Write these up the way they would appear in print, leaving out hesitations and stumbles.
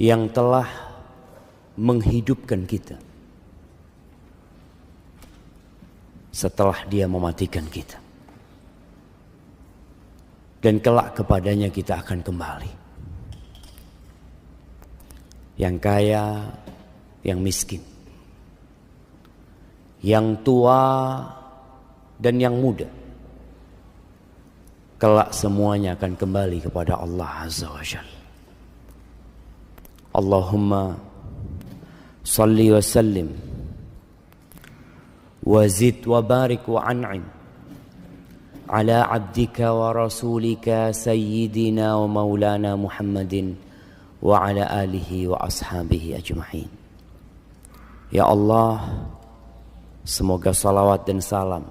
yang telah menghidupkan kita setelah Dia mematikan kita, dan kelak kepadanya kita akan kembali. Yang kaya, yang miskin, yang tua dan yang muda, kelak semuanya akan kembali kepada Allah Azza wa Jalla. Allahumma salli wa sallim wa zid wa barik wa an'im ala abdika wa rasulika sayyidina wa maulana Muhammadin wa ala alihi wa ashabihi ajma'in. Ya Allah, semoga salawat dan salam,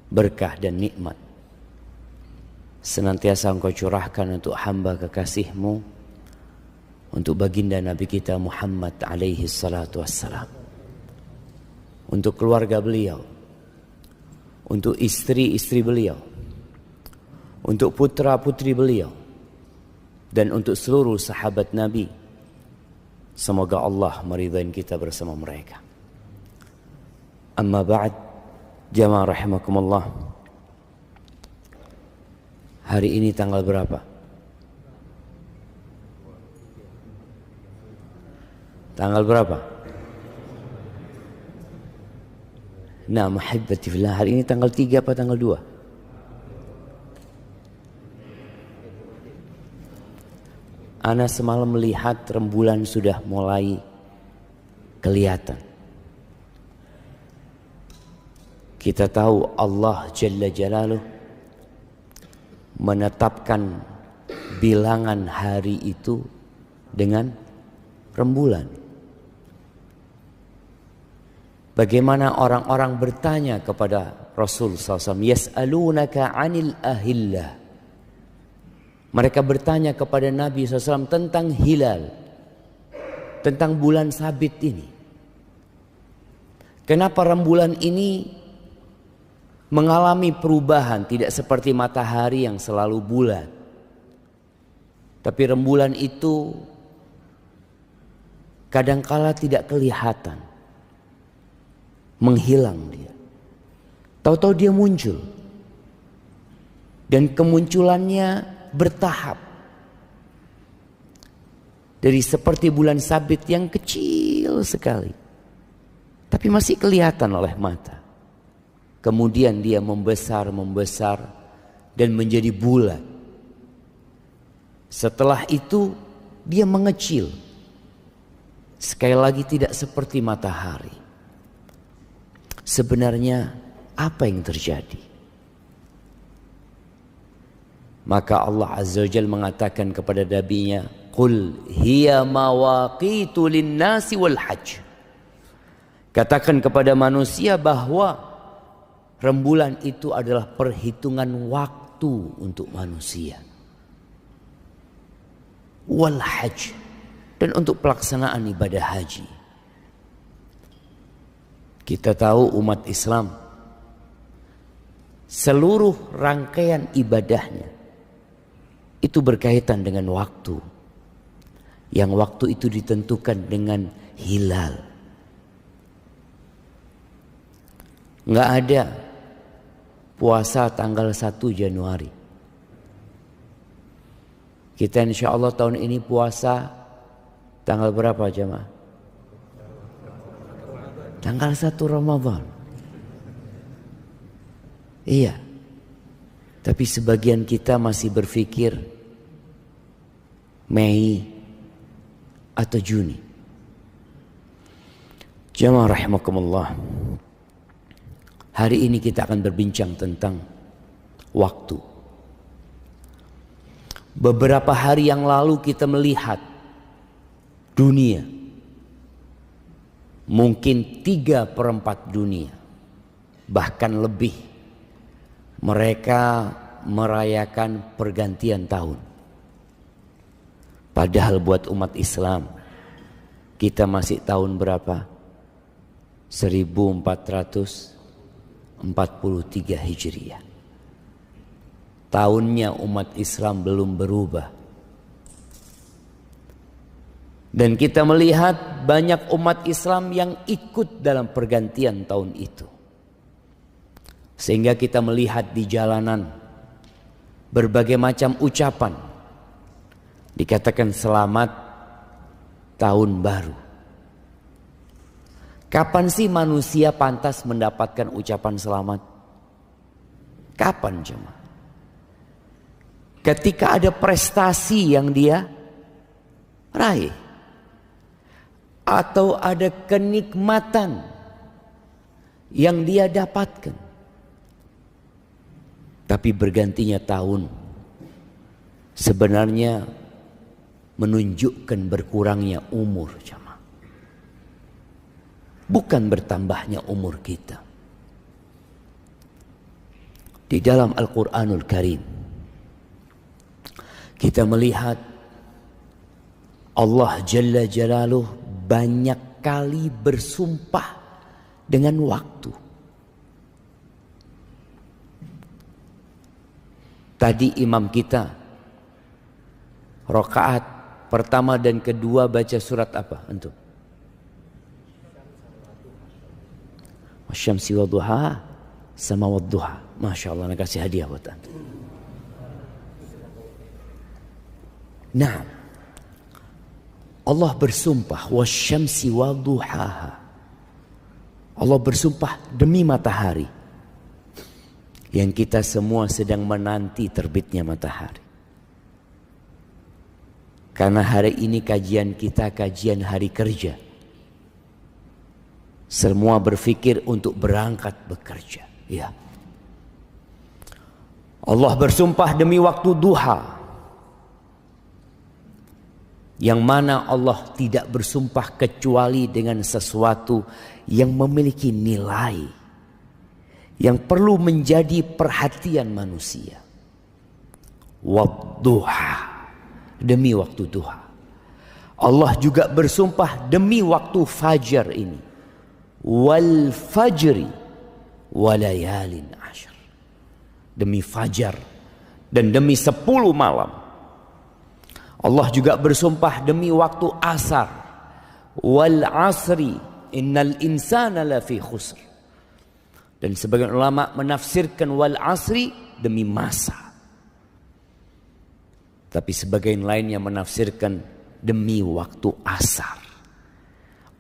berkah dan nikmat senantiasa Engkau curahkan untuk hamba kekasih-Mu, untuk baginda Nabi kita Muhammad alaihi salatu wassalam, untuk keluarga beliau, untuk istri-istri beliau, untuk putra-putri beliau, dan untuk seluruh sahabat Nabi. Semoga Allah meridai kita bersama mereka. Amma ba'd, jamaah rahimakumullah. Hari ini tanggal berapa? Tanggal berapa? Nah, mahabbati fillah, hari ini tanggal 3 apa tanggal 2? Ana semalam melihat rembulan sudah mulai kelihatan. Kita tahu Allah Jalla Jalaluh menetapkan bilangan hari itu dengan rembulan. Bagaimana orang-orang bertanya kepada Rasul SAW, yas'alunaka 'anil ahillah. Mereka bertanya kepada Nabi SAW tentang hilal, tentang bulan sabit ini. Kenapa rembulan ini mengalami perubahan, tidak seperti matahari yang selalu bulat, tapi rembulan itu kadangkala tidak kelihatan, menghilang dia. Tahu-tahu dia muncul, dan kemunculannya bertahap. Dari seperti bulan sabit yang kecil sekali, tapi masih kelihatan oleh mata. Kemudian dia membesar dan menjadi bulat. Setelah itu dia mengecil. Sekali lagi tidak seperti matahari. Sebenarnya apa yang terjadi? Maka Allah Azza wa Jalla mengatakan kepada nabinya, "Qul hiya mawaqitu lin-nasi wal hajj." Katakan kepada manusia bahwa rembulan itu adalah perhitungan waktu untuk manusia, wal hajj, dan untuk pelaksanaan ibadah haji. Kita tahu umat Islam seluruh rangkaian ibadahnya itu berkaitan dengan waktu. Yang waktu itu ditentukan dengan hilal. Nggak ada puasa tanggal 1 Januari. Kita insya Allah tahun ini puasa tanggal berapa jemaah? Tanggal 1 Ramadan. Iya. Tapi sebagian kita masih berpikir Mei atau Juni. Jamaah rahimakumullah. Hari ini kita akan berbincang tentang waktu. Beberapa hari yang lalu kita melihat dunia, mungkin 3/4 dunia, bahkan lebih, mereka merayakan pergantian tahun. Padahal buat umat Islam, kita masih tahun berapa? 1443 Hijriah. Tahunnya umat Islam belum berubah. Dan kita melihat banyak umat Islam yang ikut dalam pergantian tahun itu. Sehingga kita melihat di jalanan berbagai macam ucapan. Dikatakan selamat tahun baru. Kapan sih manusia pantas mendapatkan ucapan selamat? Kapan cuma? Ketika ada prestasi yang dia raih. Atau ada kenikmatan yang dia dapatkan. Tapi bergantinya tahun sebenarnya menunjukkan berkurangnya umur jemaah. Bukan bertambahnya umur kita. Di dalam Al-Quranul Karim kita melihat Allah Jalla Jalaluh banyak kali bersumpah dengan waktu. Tadi imam kita rakaat pertama dan kedua baca surat apa antum? Wasyamsi wadduha sama wadduha. Masya Allah, nak kasih hadiah buat antum. Nah, Allah bersumpah wasyamsi wadduhaha. Allah bersumpah demi matahari yang kita semua sedang menanti terbitnya matahari. Karena hari ini kajian kita kajian hari kerja. Semua berpikir untuk berangkat bekerja. Ya. Allah bersumpah demi waktu duha. Yang mana Allah tidak bersumpah kecuali dengan sesuatu yang memiliki nilai. Yang perlu menjadi perhatian manusia. Wadduha. Demi waktu duha. Allah juga bersumpah demi waktu fajar ini. Wal fajri walayalin ashar. Demi fajar dan demi 10 malam. Allah juga bersumpah demi waktu asar. Wal asri innal insana lafi khusr. Dan sebagian ulama menafsirkan wal asri demi masa. Tapi sebagian lainnya menafsirkan demi waktu asar.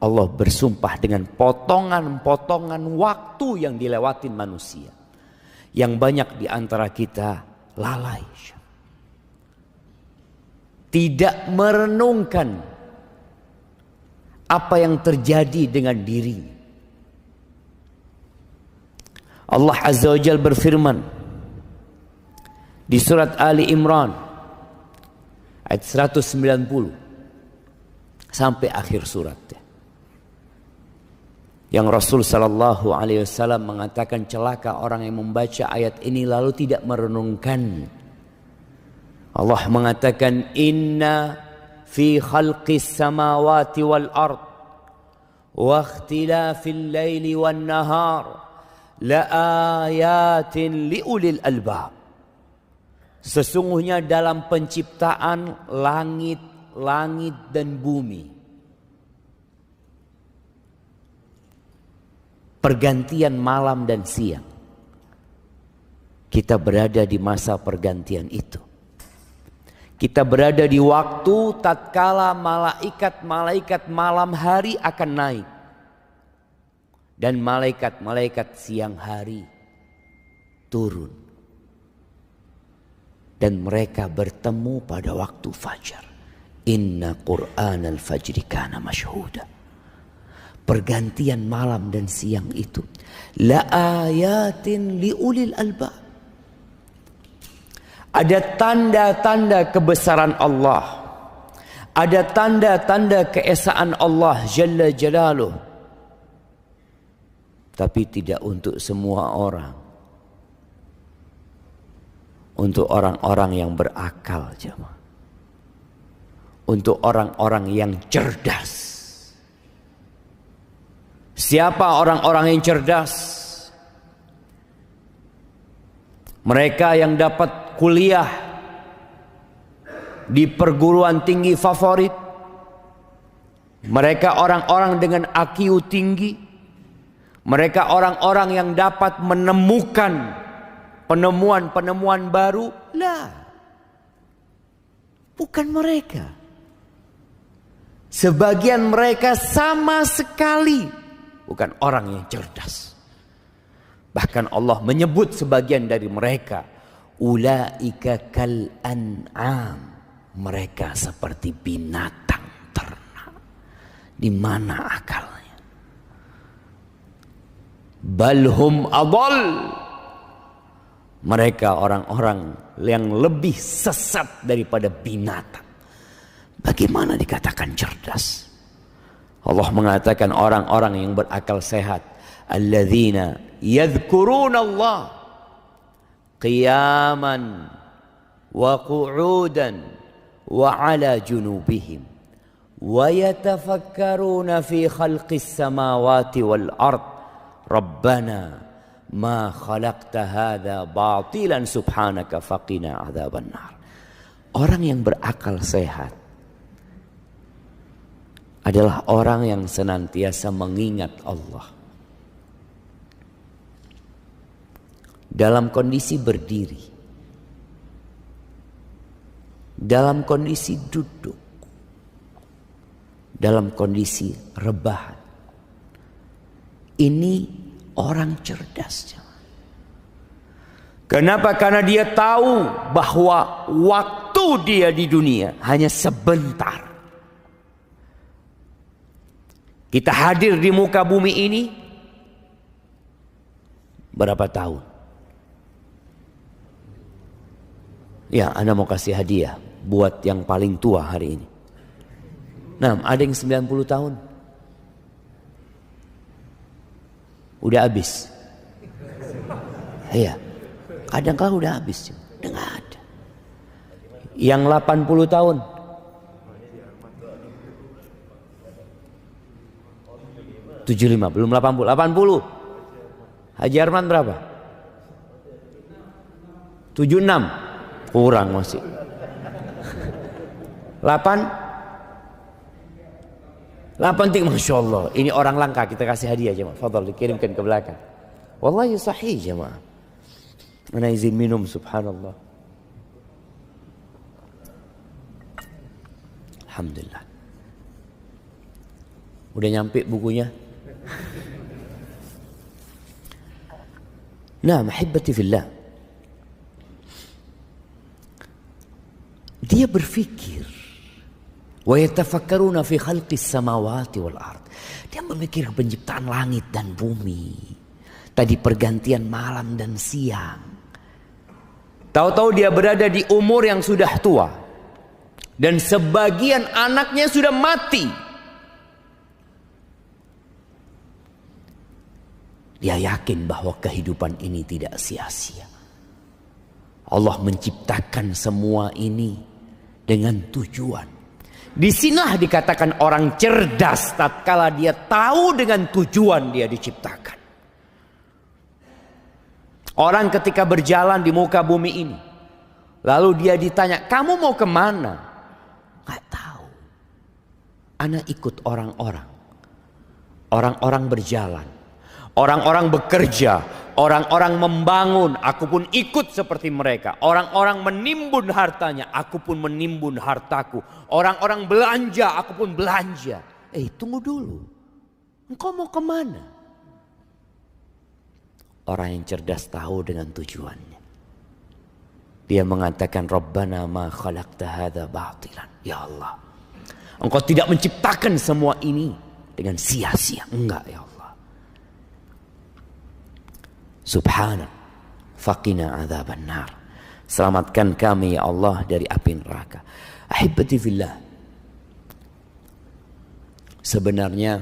Allah bersumpah dengan potongan-potongan waktu yang dilewatin manusia. Yang banyak di antara kita lalai. Tidak merenungkan apa yang terjadi dengan dirinya. Allah Azza wa Jalla berfirman di surat Ali Imran ayat 190 sampai akhir suratnya. Yang Rasul sallallahu alaihi wasallam mengatakan celaka orang yang membaca ayat ini lalu tidak merenungkan. Allah mengatakan inna fi khalqis samawati wal ard wa ikhtilafil laili wan nahar la ayatin liulil albab. Sesungguhnya dalam penciptaan langit dan bumi, pergantian malam dan siang, kita berada di masa pergantian itu. Kita berada di waktu tatkala malaikat malam hari akan naik. Dan malaikat siang hari turun. Dan mereka bertemu pada waktu fajar. Inna Qur'anal fajri kana mashhuda. Pergantian malam dan siang itu. La ayatin liulil albab. Ada tanda-tanda kebesaran Allah. Ada tanda-tanda keesaan Allah Jalla Jalaluh. Tapi tidak untuk semua orang. Untuk orang-orang yang berakal, jemaah. Untuk orang-orang yang cerdas. Siapa orang-orang yang cerdas? Mereka yang dapat kuliah di perguruan tinggi favorit, Mereka orang-orang dengan IQ tinggi. Mereka orang-orang yang dapat menemukan penemuan-penemuan baru. Lah, bukan mereka. Sebagian mereka sama sekali bukan orang yang cerdas. Bahkan Allah menyebut sebagian dari mereka, ulaika kal an'am. Mereka seperti binatang ternak. Di mana akalnya? Balhum adall. Mereka orang-orang yang lebih sesat daripada binatang. Bagaimana dikatakan cerdas? Allah mengatakan orang-orang yang berakal sehat, alladzina yadhkuruna Allah qiyaman wa qu'udan wa ala junubihim wa yatafakkaruna fi khalqis samawati wal ard rabbana ma khalaqta hadza batilan subhanaka faqina adzaban nar. Orang yang berakal sehat adalah orang yang senantiasa mengingat Allah dalam kondisi berdiri, dalam kondisi duduk, dalam kondisi rebahan. Ini orang cerdas. Kenapa? Karena dia tahu bahwa waktu dia di dunia hanya sebentar. Kita hadir di muka bumi ini berapa tahun? Ya, Anda mau kasih hadiah buat yang paling tua hari ini. Nah, ada yang 90 tahun. Udah habis. Iya. Kadang kala udah habis. Udah gak ada. Yang 80 tahun. (75) belum 80. 80. Haji Arman berapa? 76. Kurang masih. 8 Masya Allah. Ini orang langka, kita kasih hadiah jemaah. Fadhal dikirimkan ke belakang. Wallahi sahih jemaah. Mana izin minum, subhanallah. Alhamdulillah. Udah nyampe bukunya. Nah, mahibbati fillah. Dia berfikir, wa yatafakkaruna fi khalqis samawati wal ard. Dia memikir penciptaan langit dan bumi. Tadi pergantian malam dan siang. Tahu-tahu dia berada di umur yang sudah tua. Dan sebagian anaknya sudah mati. Dia yakin bahwa kehidupan ini tidak sia-sia. Allah menciptakan semua ini dengan tujuan. Di sinilah dikatakan orang cerdas tatkala dia tahu dengan tujuan dia diciptakan. Orang ketika berjalan di muka bumi ini, lalu dia ditanya, kamu mau kemana? Gak tahu. Ana ikut orang-orang. Orang-orang berjalan. Orang-orang bekerja. Orang-orang membangun. Aku pun ikut seperti mereka. Orang-orang menimbun hartanya. Aku pun menimbun hartaku. Orang-orang belanja. Aku pun belanja. Tunggu dulu. Engkau mau kemana? Orang yang cerdas tahu dengan tujuannya. Dia mengatakan, Rabbana ma khalaqta hadza batilan. Ya Allah, Engkau tidak menciptakan semua ini dengan sia-sia. Enggak ya Allah. Subhanak faqina adzaban nar. Selamatkan kami ya Allah dari api neraka. Ahibbati fillah. Sebenarnya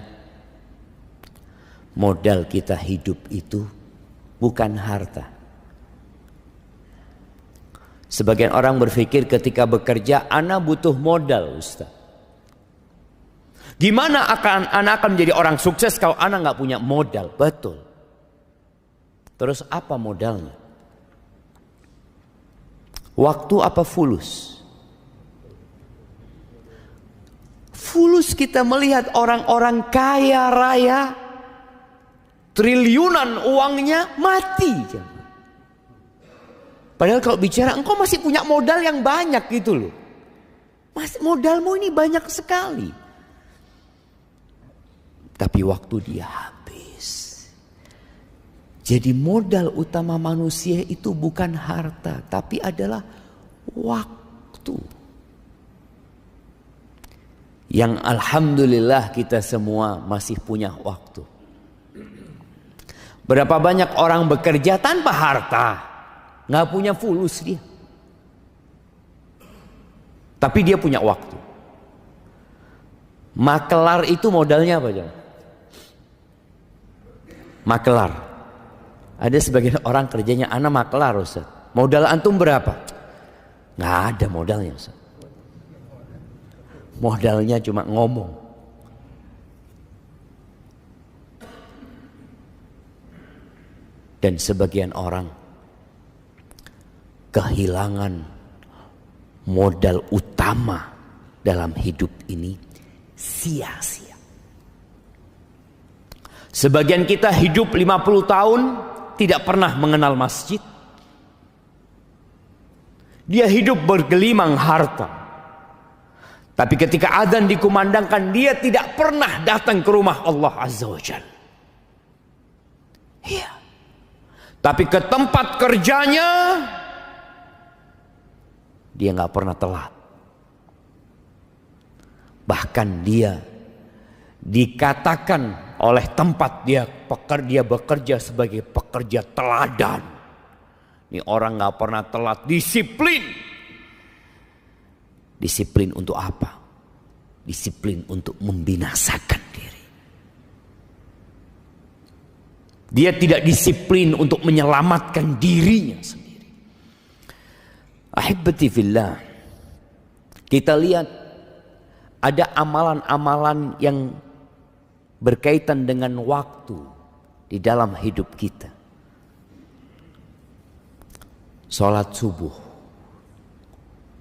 modal kita hidup itu bukan harta. Sebagian orang berpikir ketika bekerja, ana butuh modal, Ustaz. Gimana ana akan menjadi orang sukses kalau ana nggak punya modal? Betul. Terus apa modalnya? Waktu apa fulus? Fulus kita melihat orang-orang kaya raya, triliunan uangnya mati. Padahal kalau bicara engkau masih punya modal yang banyak gitu loh. Modalmu ini banyak sekali. Tapi waktu dia habis. Jadi modal utama manusia itu bukan harta, tapi adalah waktu. Yang alhamdulillah kita semua masih punya waktu. Berapa banyak orang bekerja tanpa harta, nggak punya fulus dia. Tapi dia punya waktu. Makelar itu modalnya apa aja? Makelar. Ada sebagian orang kerjanya anak makelar, Ustaz. Modal antum berapa? Nggak ada modalnya, Ustaz. Modalnya cuma ngomong. Dan sebagian orang kehilangan modal utama dalam hidup ini sia-sia. Sebagian kita hidup 50 tahun tidak pernah mengenal masjid. Dia hidup bergelimang harta. Tapi ketika adzan dikumandangkan, dia tidak pernah datang ke rumah Allah Azza wa Jalla. Iya. Tapi ke tempat kerjanya, dia nggak pernah telat. Bahkan dia dikatakan oleh tempat dia bekerja sebagai pekerja teladan. Ini orang nggak pernah telat, disiplin. Disiplin untuk apa? Disiplin untuk membinasakan diri. Dia tidak disiplin untuk menyelamatkan dirinya sendiri. Ahibati fillah. Kita lihat ada amalan-amalan yang berkaitan dengan waktu di dalam hidup kita. Salat subuh.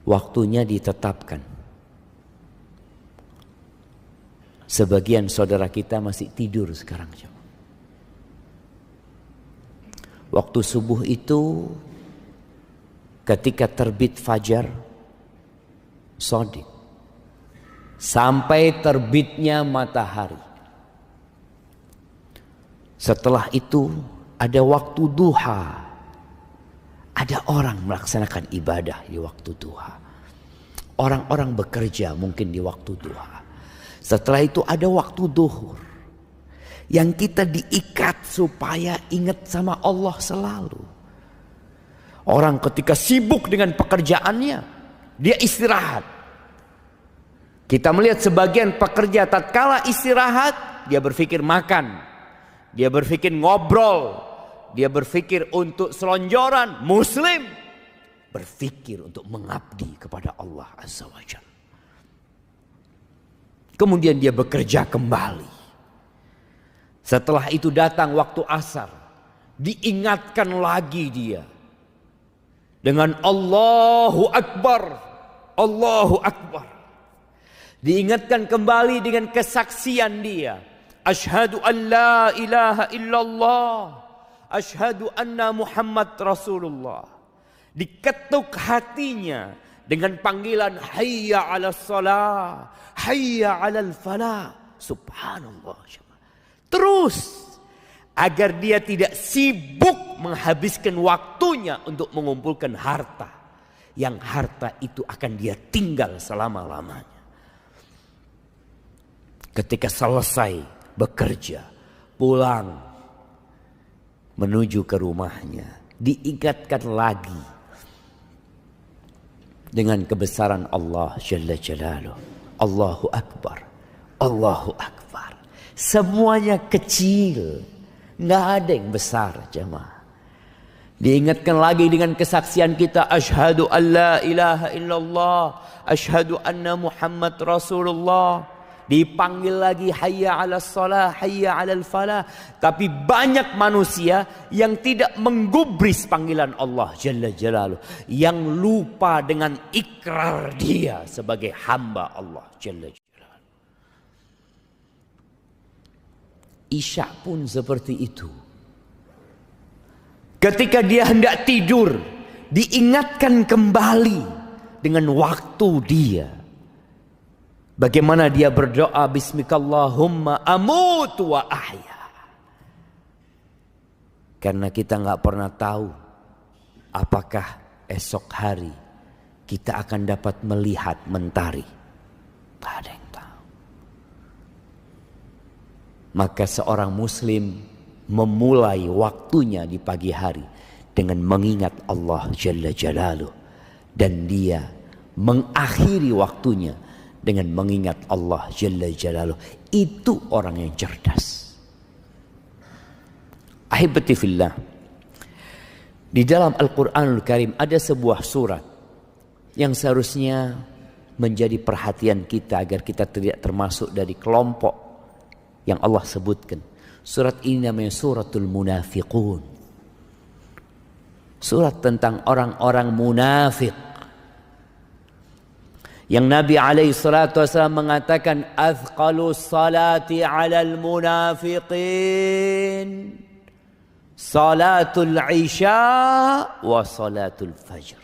Waktunya ditetapkan. Sebagian saudara kita masih tidur sekarang. Waktu subuh itu ketika terbit fajar shadiq sampai terbitnya matahari. Setelah itu ada waktu duha. Ada orang melaksanakan ibadah di waktu duha. Orang-orang bekerja mungkin di waktu duha. Setelah itu ada waktu duhur. Yang kita diikat supaya ingat sama Allah selalu. Orang ketika sibuk dengan pekerjaannya, dia istirahat. Kita melihat sebagian pekerja tatkala istirahat, dia berpikir makan. Dia berpikir ngobrol. Dia berpikir untuk selonjoran. Muslim berpikir untuk mengabdi kepada Allah Azza wa Jalla. Kemudian dia bekerja kembali. Setelah itu datang waktu asar. Diingatkan lagi dia. Dengan Allahu Akbar. Allahu Akbar. Diingatkan kembali dengan kesaksian dia. Asyhadu an la ilaha illallah. Asyhadu anna Muhammad Rasulullah. Diketuk hatinya dengan panggilan hayya 'alas shalah, hayya 'alal falah. Subhanallah. Terus agar dia tidak sibuk menghabiskan waktunya untuk mengumpulkan harta. Yang harta itu akan dia tinggal selama-lamanya. Ketika selesai bekerja, pulang menuju ke rumahnya, diingatkan lagi dengan kebesaran Allah Jalla Jalaluh. Allahu Akbar, Allahu Akbar. Semuanya kecil, nggak ada yang besar, jemaah. Diingatkan lagi dengan kesaksian kita, asyhadu an la ilaha illallah, asyhadu anna Muhammad Rasulullah. Dipanggil lagi hayya 'alas shalah, hayya 'alal falah. Tapi banyak manusia yang tidak menggubris panggilan Allah Jalla Jalaluh, yang lupa dengan ikrar dia sebagai hamba Allah Jalla Jalaluh. Isya pun seperti itu. Ketika dia hendak tidur, diingatkan kembali dengan waktu dia. Bagaimana dia berdoa, Bismikallahumma amutu wa ahya. Karena kita nggak pernah tahu apakah esok hari kita akan dapat melihat mentari. Tak ada yang tahu. Maka seorang muslim memulai waktunya di pagi hari dengan mengingat Allah Jalla Jalaluh. Dan dia mengakhiri waktunya dengan mengingat Allah Jalla Jalaluh. Itu orang yang cerdas. Ahibati fillah, di dalam Al-Quranul Karim ada sebuah surat yang seharusnya menjadi perhatian kita agar kita tidak termasuk dari kelompok yang Allah sebutkan. Surat ini namanya Suratul Munafiqun. Surat tentang orang-orang munafik. Yang Nabi SAW mengatakan, Athqalu salati alal munafiqin salatul isya wa salatul fajr.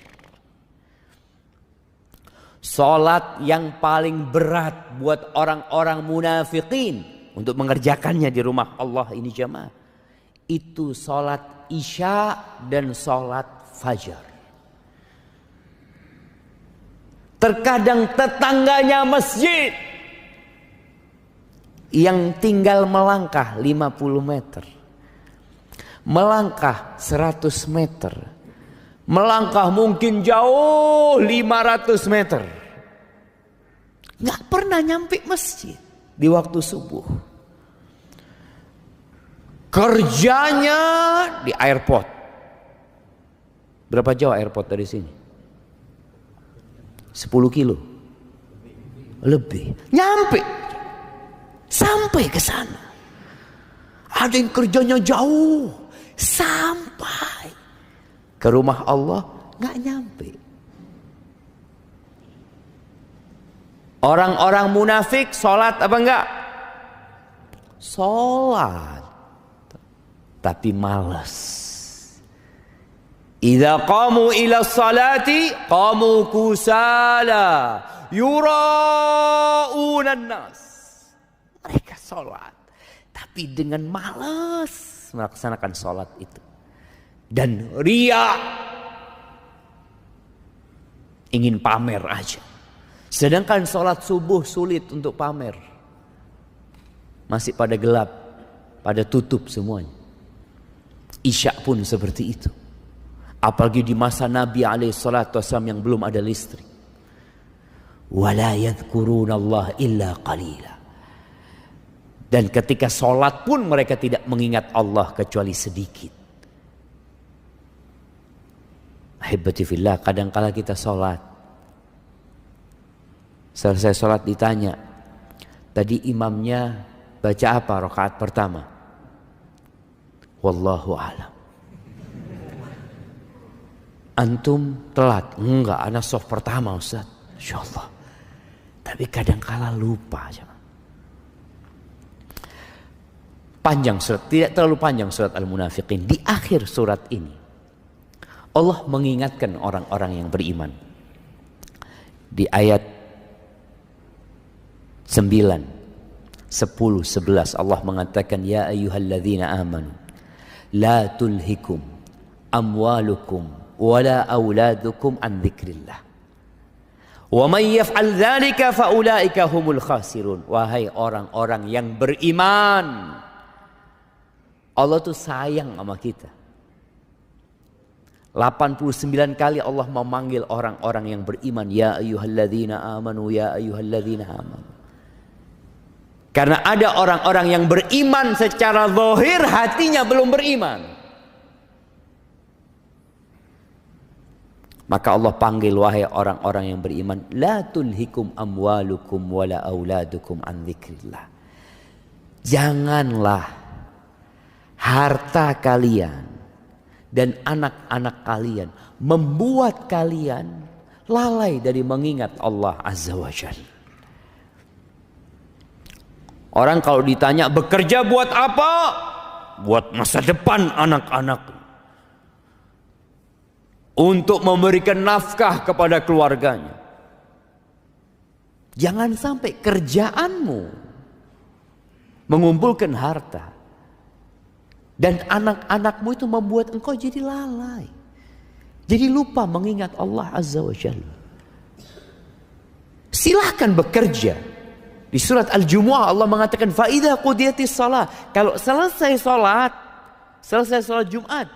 Salat yang paling berat buat orang-orang munafikin untuk mengerjakannya di rumah Allah ini jamaah, itu salat isya dan salat fajar. Terkadang tetangganya masjid yang tinggal melangkah 50 meter, melangkah 100 meter, melangkah mungkin jauh 500 meter, nggak pernah nyampe masjid di waktu subuh. Kerjanya di airport. Berapa jauh airport dari sini? 10 kilo lebih, nyampe sampai ke sana. Ada yang kerjanya jauh, sampai ke rumah Allah nggak nyampe. Orang-orang munafik sholat apa enggak? Sholat, tapi malas. Idza qamu ila salati qamu kusala yura'unan nas. Mereka sholat tapi dengan malas melaksanakan sholat itu. Dan riya, ingin pamer aja. Sedangkan sholat subuh sulit untuk pamer. Masih pada gelap, pada tutup semuanya. Isya pun seperti itu. Apalagi di masa Nabi SAW yang belum ada listrik. Wala yadhkurunallah illa qalila. Dan ketika sholat pun mereka tidak mengingat Allah kecuali sedikit. Ahibati fillah, kadangkala kita sholat, selesai sholat ditanya, tadi imamnya baca apa rakaat pertama? Wallahu a'lam. Antum telat? Enggak, ana shaf pertama Ustaz. Insyaallah. Tapi kadangkala lupa. Panjang surat, tidak terlalu panjang surat Al-Munafiqin. Di akhir surat ini Allah mengingatkan orang-orang yang beriman. Di ayat 9, 10, 11 Allah mengatakan, Ya ayyuhalladzina amanu la tulhikum amwalukum wala auladukum an dzikrillah wa man yaf'al dzalika fa ulaika humul khasirun. Wahai orang-orang yang beriman, Allah tuh sayang sama kita. 89 kali Allah memanggil orang-orang yang beriman, ya ayyuhalladzina amanu, ya ayyuhalladzina amanu. Karena ada orang-orang yang beriman secara zahir, hatinya belum beriman. Maka Allah panggil, wahai orang-orang yang beriman, la tulhikum amwalukum wala auladukum an dzikrillah. Janganlah harta kalian dan anak-anak kalian membuat kalian lalai dari mengingat Allah Azza wa Jalla. Orang kalau ditanya bekerja buat apa? Buat masa depan anak-anak. Untuk memberikan nafkah kepada keluarganya. Jangan sampai kerjaanmu mengumpulkan harta. Dan anak-anakmu itu membuat engkau jadi lalai. Jadi lupa mengingat Allah Azza wa Jalla. Silahkan bekerja. Di surat Al-Jumu'ah Allah mengatakan فَإِذَا قُضِيَتِ الصَّلَاةِ. Kalau selesai sholat Jumat,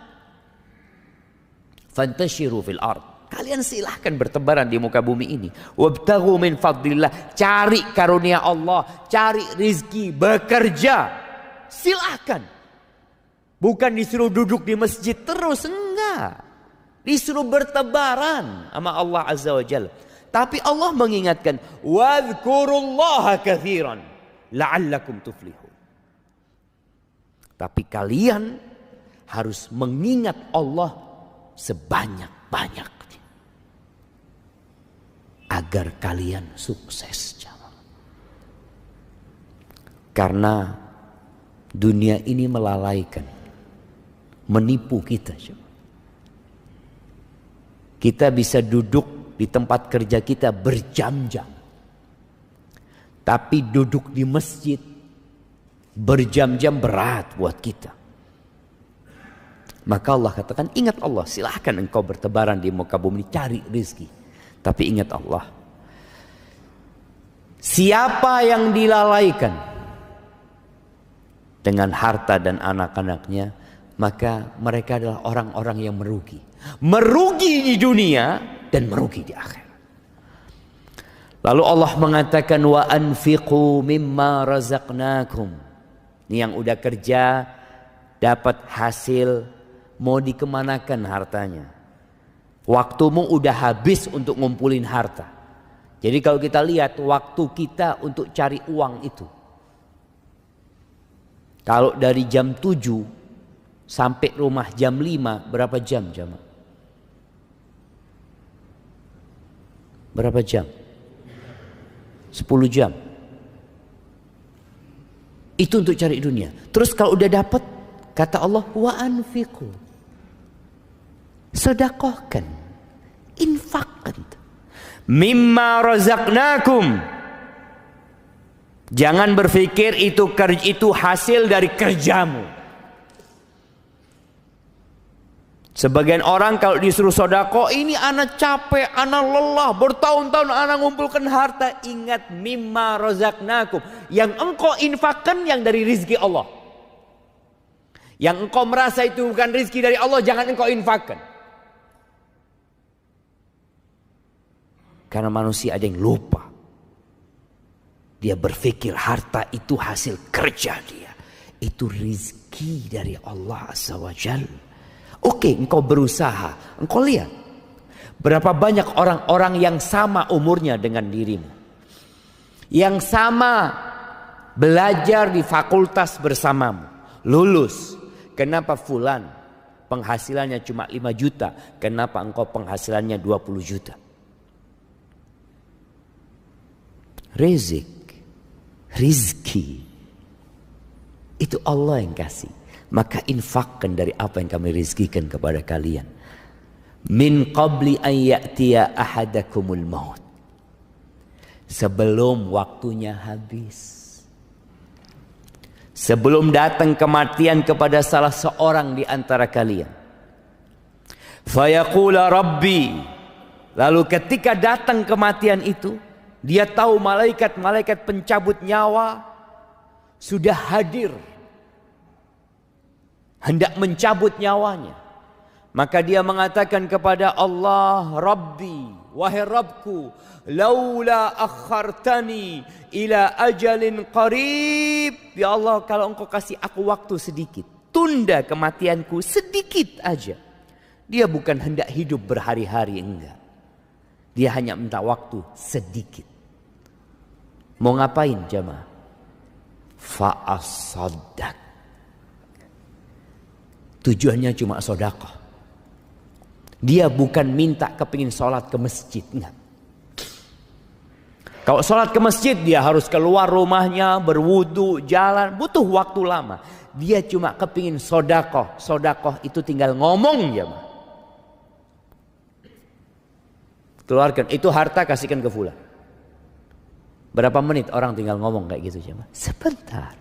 فَانْتَشِرُوا فِي الْأَرْضِ. Kalian silahkan bertebaran di muka bumi ini. وَابْتَغُوا مِنْ فَضْلِ اللَّهِ. Cari karunia Allah, cari rizki, bekerja. Silahkan. Bukan disuruh duduk di masjid terus, enggak. Disuruh bertebaran sama Allah Azza wa Jalla. Tapi Allah mengingatkan, وَاذْكُرُوا كَثِيرًا لَعَلَّكُمْ تُفْلِحُونَ. Tapi kalian harus mengingat Allah sebanyak-banyaknya. Agar kalian sukses. Karena dunia ini melalaikan. Menipu kita. Kita bisa duduk di tempat kerja kita berjam-jam. Tapi duduk di masjid berjam-jam berat buat kita. Maka Allah katakan, ingat Allah. Silahkan engkau bertebaran di muka bumi, cari rezeki. Tapi ingat Allah. Siapa yang dilalaikan dengan harta dan anak-anaknya, maka mereka adalah orang-orang yang merugi. Merugi di dunia dan merugi di akhirat. Lalu Allah mengatakan, wa anfiqu mimma razaqnakum. Ini yang udah kerja, dapat hasil, mau dikemanakan hartanya? Waktumu udah habis untuk ngumpulin harta. Jadi kalau kita lihat waktu kita untuk cari uang itu, kalau dari jam 7 sampai rumah jam 5, berapa jam jamaah? Berapa jam? 10 jam. Itu untuk cari dunia. Terus kalau udah dapat, kata Allah, wa anfiqu. Sedekahkan, infakkan. Mimma razaqnakum. Jangan berpikir itu hasil dari kerjamu. Sebagian orang kalau disuruh sodako, ini anak capek, anak lelah, bertahun-tahun anak ngumpulkan harta. Ingat, mimma razaqnakum. Yang engkau infakkan yang dari rizki Allah. Yang engkau merasa itu bukan rizki dari Allah, jangan engkau infakkan. Karena manusia ada yang lupa. Dia berpikir harta itu hasil kerja dia. Itu rizki dari Allah Azza wa Jalla. Oke, engkau berusaha. Engkau lihat. Berapa banyak orang-orang yang sama umurnya dengan dirimu. Yang sama belajar di fakultas bersamamu. Lulus. Kenapa fulan penghasilannya cuma 5 juta? Kenapa engkau penghasilannya 20 juta? Rizki. Itu Allah yang kasih. Maka infakkan dari apa yang kami rizkikan kepada kalian. Min qabli an ya'tiya ahadakumul maut. Sebelum waktunya habis. Sebelum datang kematian kepada salah seorang di antara kalian. Fayaqula Rabbi. Lalu ketika datang kematian itu, dia tahu malaikat-malaikat pencabut nyawa sudah hadir. Hendak mencabut nyawanya. Maka dia mengatakan kepada Allah, Rabbi, wahai Rabbku, laula akhartani ila ajalin qarib. Ya Allah, kalau engkau kasih aku waktu sedikit, tunda kematianku sedikit aja. Dia bukan hendak hidup berhari-hari, enggak. Dia hanya minta waktu sedikit. Mau ngapain jamaah? Fa'asaddaq. Tujuannya cuma sedekah. Dia bukan minta kepingin sholat ke masjid, enggak. Kalau sholat ke masjid dia harus keluar rumahnya, berwudu, jalan, butuh waktu lama. Dia cuma kepingin sodakoh. Sodakoh itu tinggal ngomong ya. Keluarkan, itu harta kasihkan ke fulan. Berapa menit orang tinggal ngomong kayak gitu ya. Sebentar.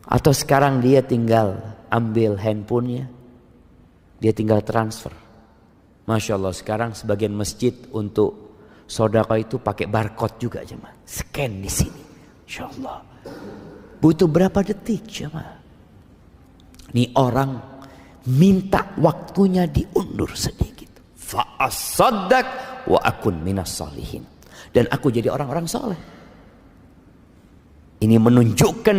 Atau sekarang dia tinggal ambil handphonenya, dia tinggal transfer. Masya Allah, sekarang sebagian masjid untuk sedekah itu pakai barcode juga jemaah. Scan di sini. Insya Allah. Butuh berapa detik jemaah? Ini orang minta waktunya diundur sedikit. Fa'asaddaq wa akun minas salihin. Dan aku jadi orang-orang soleh. Ini menunjukkan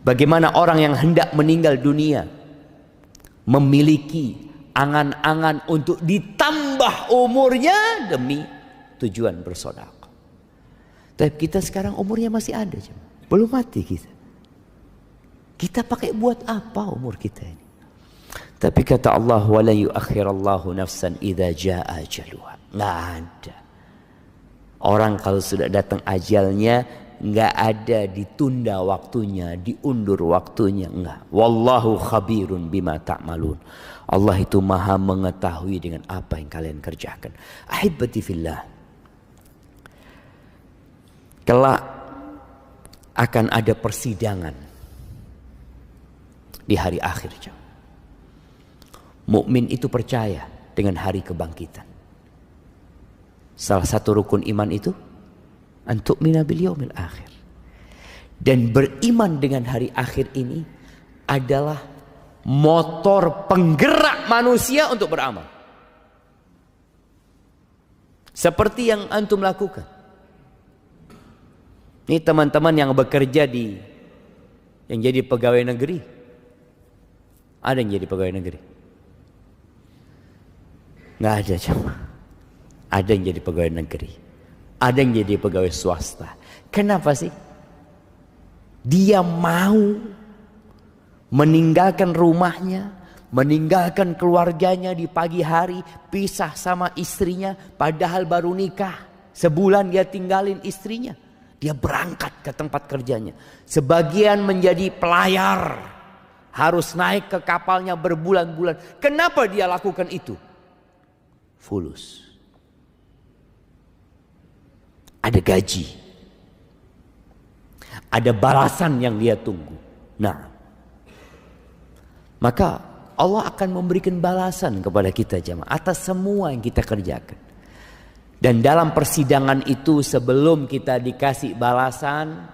bagaimana orang yang hendak meninggal dunia memiliki angan-angan untuk ditambah umurnya demi tujuan bersedekah. Tapi kita sekarang umurnya masih ada, belum mati kita. Kita pakai buat apa umur kita ini? Tapi kata Allah, wala yuakhirallahu nafsan idza jaa ajaluha. Nggak ada. Orang kalau sudah datang ajalnya, nggak ada ditunda waktunya, diundur waktunya, enggak. Wallahu khabirun bima ta'malun. Allah itu maha mengetahui dengan apa yang kalian kerjakan. Ahibati fillah. Kelak akan ada persidangan di hari akhir. Mukmin itu percaya dengan hari kebangkitan. Salah satu rukun iman itu antu'mina bil yaumil akhir. Dan beriman dengan hari akhir ini adalah motor penggerak manusia untuk beramal. Seperti yang antum lakukan. Ini teman-teman yang bekerja yang jadi pegawai negeri. Ada yang jadi pegawai negeri? Nggak ada cuma. Ada yang jadi pegawai negeri. Ada yang jadi pegawai swasta. Kenapa sih? Dia mau meninggalkan rumahnya, meninggalkan keluarganya di pagi hari, pisah sama istrinya, padahal baru nikah. Sebulan dia tinggalin istrinya. Dia berangkat ke tempat kerjanya. Sebagian menjadi pelayar, harus naik ke kapalnya berbulan-bulan. Kenapa dia lakukan itu? Fulus. Ada gaji. Ada balasan yang dia tunggu. Nah, maka Allah akan memberikan balasan kepada kita jemaah atas semua yang kita kerjakan. Dan dalam persidangan itu sebelum kita dikasih balasan,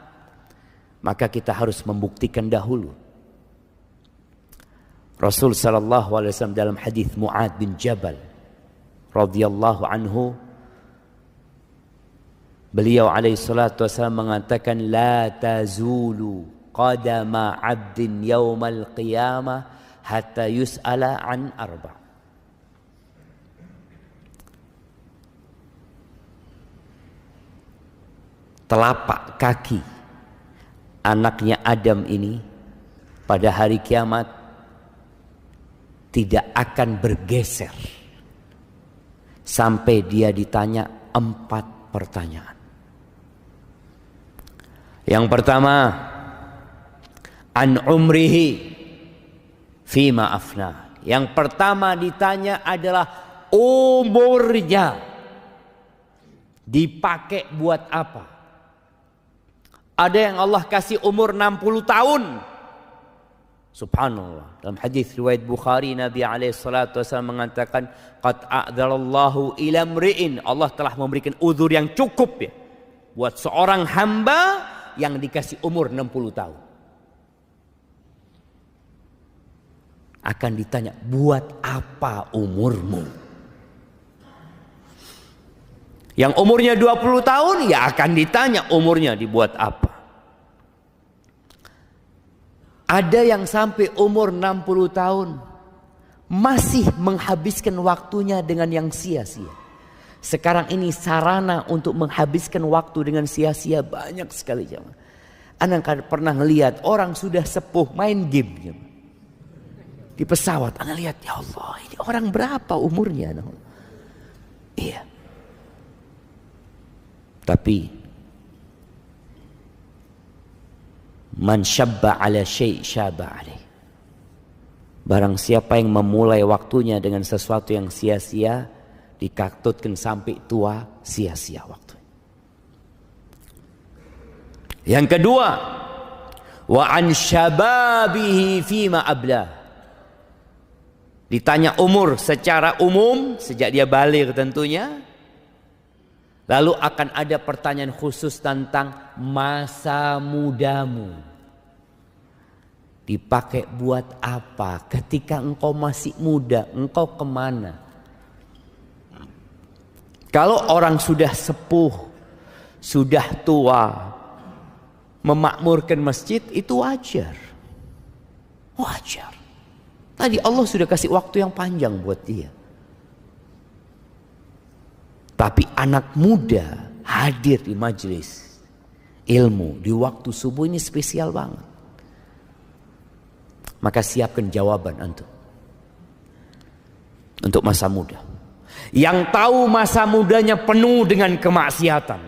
maka kita harus membuktikan dahulu. Rasul sallallahu alaihi wasallam dalam hadis Mu'ad bin Jabal radhiyallahu anhu, beliau alaihi salatu wasallam mengatakan, la tazulu qadama 'abdin yaumal qiyamah hatta yus'ala an arba'. Telapak kaki anaknya Adam ini pada hari kiamat tidak akan bergeser sampai dia ditanya 4 pertanyaan. Yang pertama, an umrihi fima afna. Yang pertama ditanya adalah umurnya dipakai buat apa? Ada yang Allah kasih umur 60 tahun. Subhanallah. Dalam hadis riwayat Bukhari, Nabi SAW mengatakan, qad a'dzarallahu ila mri'in. Allah telah memberikan uzur yang cukup ya buat seorang hamba yang dikasih umur 60 tahun. Akan ditanya, buat apa umurmu? Yang umurnya 20 tahun ya akan ditanya umurnya dibuat apa. Ada yang sampai umur 60 tahun masih menghabiskan waktunya dengan yang sia-sia. Sekarang ini sarana untuk menghabiskan waktu dengan sia-sia banyak sekali jemaah. Anda pernah ngelihat orang sudah sepuh main game jemaah. Di pesawat Anda lihat, ya Allah, ini orang berapa umurnya? Iya. Tapi man syabba ala syai' syaba alaih. Barang siapa yang memulai waktunya dengan sesuatu yang sia-sia, dikatutkan sampai tua sia-sia waktu. Yang kedua, wa an syababihi fima ablah. Ditanya umur secara umum sejak dia baligh tentunya. Lalu akan ada pertanyaan khusus tentang masa mudamu. Dipakai buat apa? Ketika engkau masih muda, engkau kemana? Kalau orang sudah sepuh, sudah tua, memakmurkan masjid, itu wajar. Wajar. Tadi Allah sudah kasih waktu yang panjang buat dia. Tapi anak muda hadir di majelis ilmu di waktu subuh ini spesial banget. Maka siapkan jawaban antum untuk masa muda. Yang tahu masa mudanya penuh dengan kemaksiatan.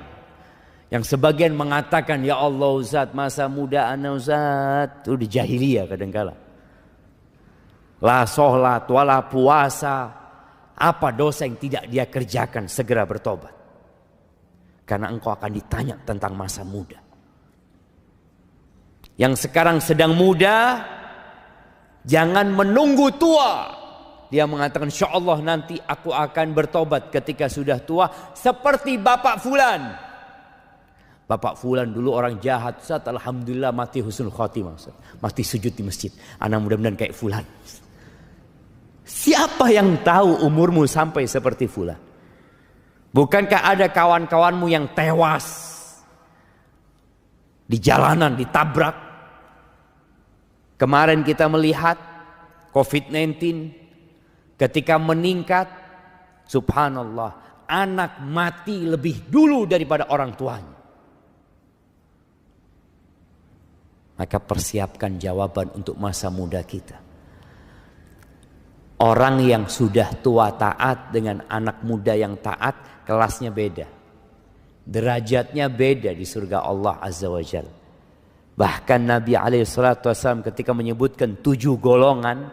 Yang sebagian mengatakan, ya Allah Ustaz, masa muda ana Ustaz, itu di jahiliyah kadang-kala. La sholat, wala puasa, apa dosa yang tidak dia kerjakan, segera bertobat. Karena engkau akan ditanya tentang masa muda. Yang sekarang sedang muda, jangan menunggu tua. Dia mengatakan, insya Allah nanti aku akan bertobat ketika sudah tua. Seperti Bapak Fulan. Bapak Fulan dulu orang jahat. Ustaz, alhamdulillah mati husnul khotimah. Mati sujud di masjid. Anak mudah-mudahan kayak Fulan. Siapa yang tahu umurmu sampai seperti Fulan? Bukankah ada kawan-kawanmu yang tewas di jalanan, ditabrak? Kemarin kita melihat COVID-19 ketika meningkat, subhanallah, anak mati lebih dulu daripada orang tuanya. Maka persiapkan jawaban untuk masa muda kita. Orang yang sudah tua taat dengan anak muda yang taat, kelasnya beda. Derajatnya beda di surga Allah Azza wa Jalla. Bahkan Nabi SAW ketika menyebutkan 7 golongan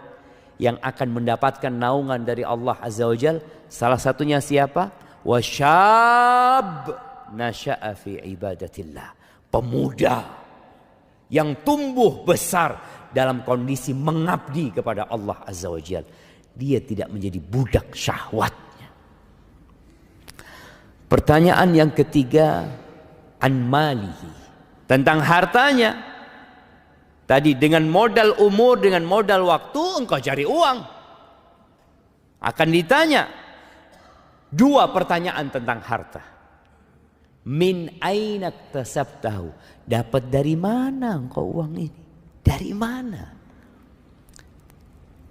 yang akan mendapatkan naungan dari Allah Azza wa Jalla, salah satunya siapa? Wasyab nasya'a fi ibadatillah. Pemuda yang tumbuh besar dalam kondisi mengabdi kepada Allah Azza wa Jalla. Dia tidak menjadi budak syahwatnya. Pertanyaan yang ketiga, an malihi, tentang hartanya. Tadi dengan modal umur, dengan modal waktu engkau cari uang. Akan ditanya 2 pertanyaan tentang harta. Min aina tasabtahu, dapat dari mana engkau uang ini? Dari mana?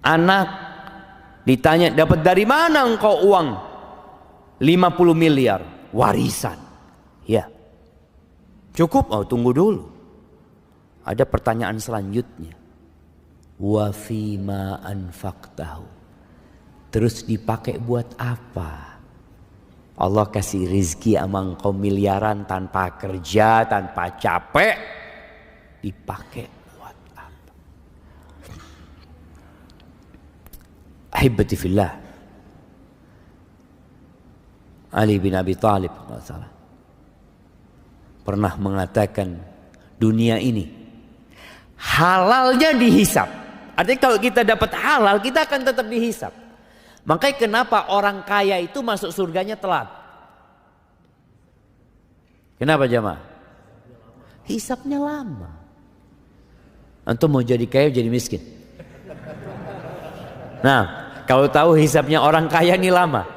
Anak ditanya, dapat dari mana engkau uang 50 miliar warisan? Ya. Cukup? Oh, tunggu dulu. Ada pertanyaan selanjutnya. Wa fima anfaqtahu. Terus dipakai buat apa? Allah kasih rizki sama engkau miliaran tanpa kerja, tanpa capek. Dipakai buat apa? Ahibati fillah, Ali bin Abi Thalib pernah mengatakan, dunia ini halalnya dihisap. Artinya kalau kita dapat halal, kita akan tetap dihisap. Makanya kenapa orang kaya itu masuk surganya telat? Kenapa jemaah? Hisapnya lama. Antum mau jadi kaya jadi miskin? Nah, kalau tahu hisapnya orang kaya ini lama.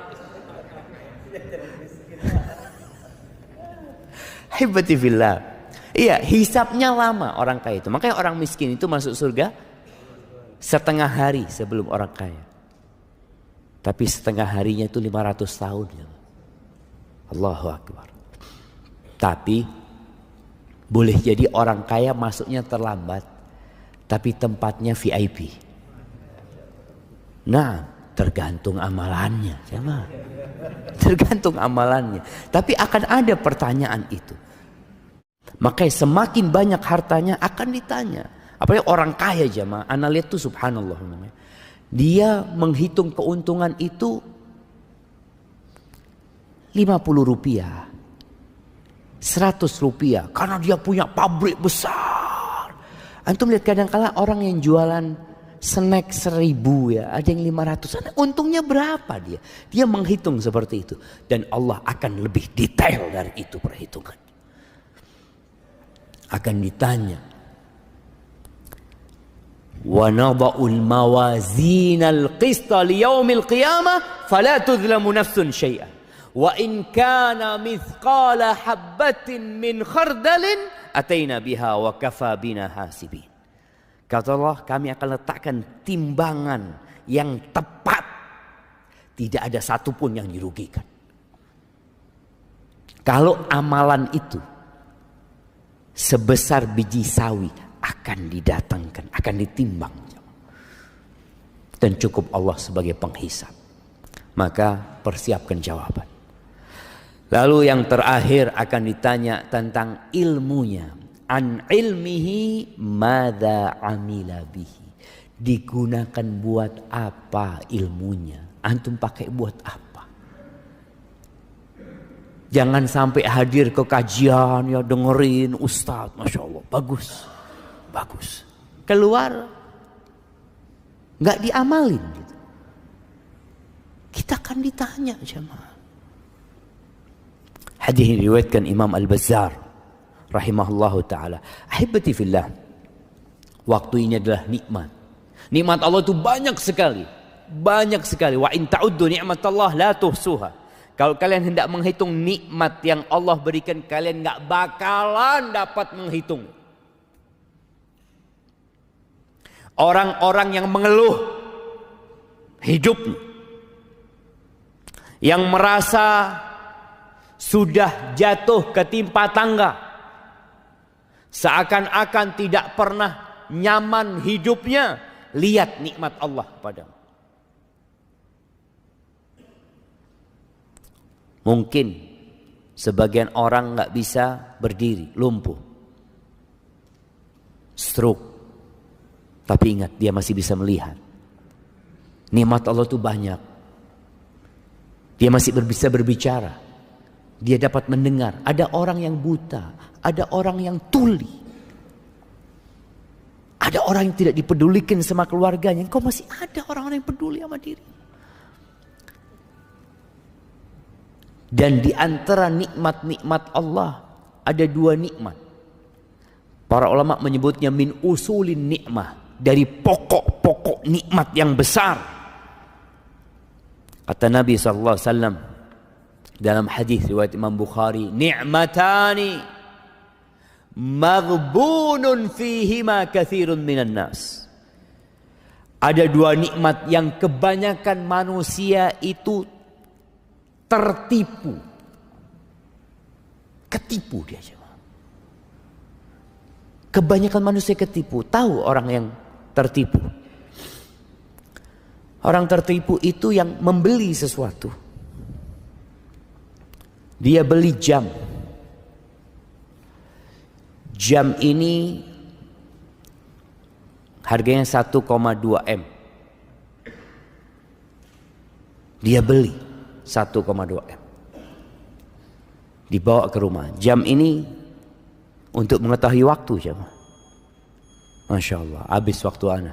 Hibati fillah. Iya, hisapnya lama orang kaya itu. Makanya orang miskin itu masuk surga setengah hari sebelum orang kaya. Tapi setengah harinya itu 500 tahun. Ya. Allahu Akbar. Tapi boleh jadi orang kaya masuknya terlambat, tapi tempatnya VIP. Nah, Tergantung amalannya, jemaah. Tergantung amalannya. Tapi akan ada pertanyaan itu. Makanya semakin banyak hartanya akan ditanya. Apalagi orang kaya, jemaah. Ana lihat tuh subhanallah. Dia menghitung keuntungan itu 50 rupiah. 100 rupiah. Karena dia punya pabrik besar. Antum lihat kadang-kala orang yang jualan snack 1000 ya, ada yang 500. Untungnya berapa dia? Dia menghitung seperti itu. Dan Allah akan lebih detail dari itu perhitungan. Akan ditanya. Wa nada'ul mawazinal qista liyaumil qiyamah fala tuzlamu nafsun syai'an. Wa in kana mithqala habbatin min khardalin ataina biha wa kafa bina hasibin. Kata Allah, kami akan letakkan timbangan yang tepat. Tidak ada satupun yang dirugikan. Kalau amalan itu sebesar biji sawi akan didatangkan, akan ditimbang. Dan cukup Allah sebagai penghisab. Maka persiapkan jawaban. Lalu yang terakhir akan ditanya tentang ilmunya. An ilmihi madza amila bihi. Digunakan buat apa ilmunya? Antum pakai buat apa? Jangan sampai hadir ke kajian ya dengerin ustaz, masya Allah bagus, bagus. Keluar nggak diamalin gitu. Kita akan ditanya jemaah. Hadis ini diriwayatkan Imam Al-Bazzar rahimahullahu ta'ala. Ahibati fillah. Waktu ini adalah nikmat. Nikmat Allah itu banyak sekali. Banyak sekali. Wa in ta'uddu ni'matallah la tuhsuha. Kalau kalian hendak menghitung nikmat yang Allah berikan, kalian gak bakalan dapat menghitung. Orang-orang yang mengeluh hidupnya, yang merasa sudah jatuh ketimpa tangga, seakan-akan tidak pernah nyaman hidupnya, lihat nikmat Allah padamu. Mungkin sebagian orang gak bisa berdiri, lumpuh, stroke. Tapi ingat, dia masih bisa melihat. Nikmat Allah itu banyak. Dia masih bisa berbicara. Dia dapat mendengar. Ada orang yang buta, ada orang yang tuli, ada orang yang tidak dipedulikan sama keluarganya. Engkau masih ada orang-orang yang peduli sama diri. Dan di antara nikmat-nikmat Allah ada dua nikmat. Para ulama menyebutnya min usulin nikmah, dari pokok-pokok nikmat yang besar. Kata Nabi SAW dalam hadis riwayat Imam Bukhari, ni'matani maghbunun fihima katsirun minan nas. Ada dua nikmat yang kebanyakan manusia itu tertipu. Ketipu dia. Kebanyakan manusia ketipu. Tahu orang yang tertipu? Orang tertipu itu yang membeli sesuatu. Dia beli jam. Jam ini harganya 1,2 M. Dia beli 1,2 M. Dibawa ke rumah. Jam ini untuk mengetahui waktu jemaah. Masya Allah, habis waktu ana.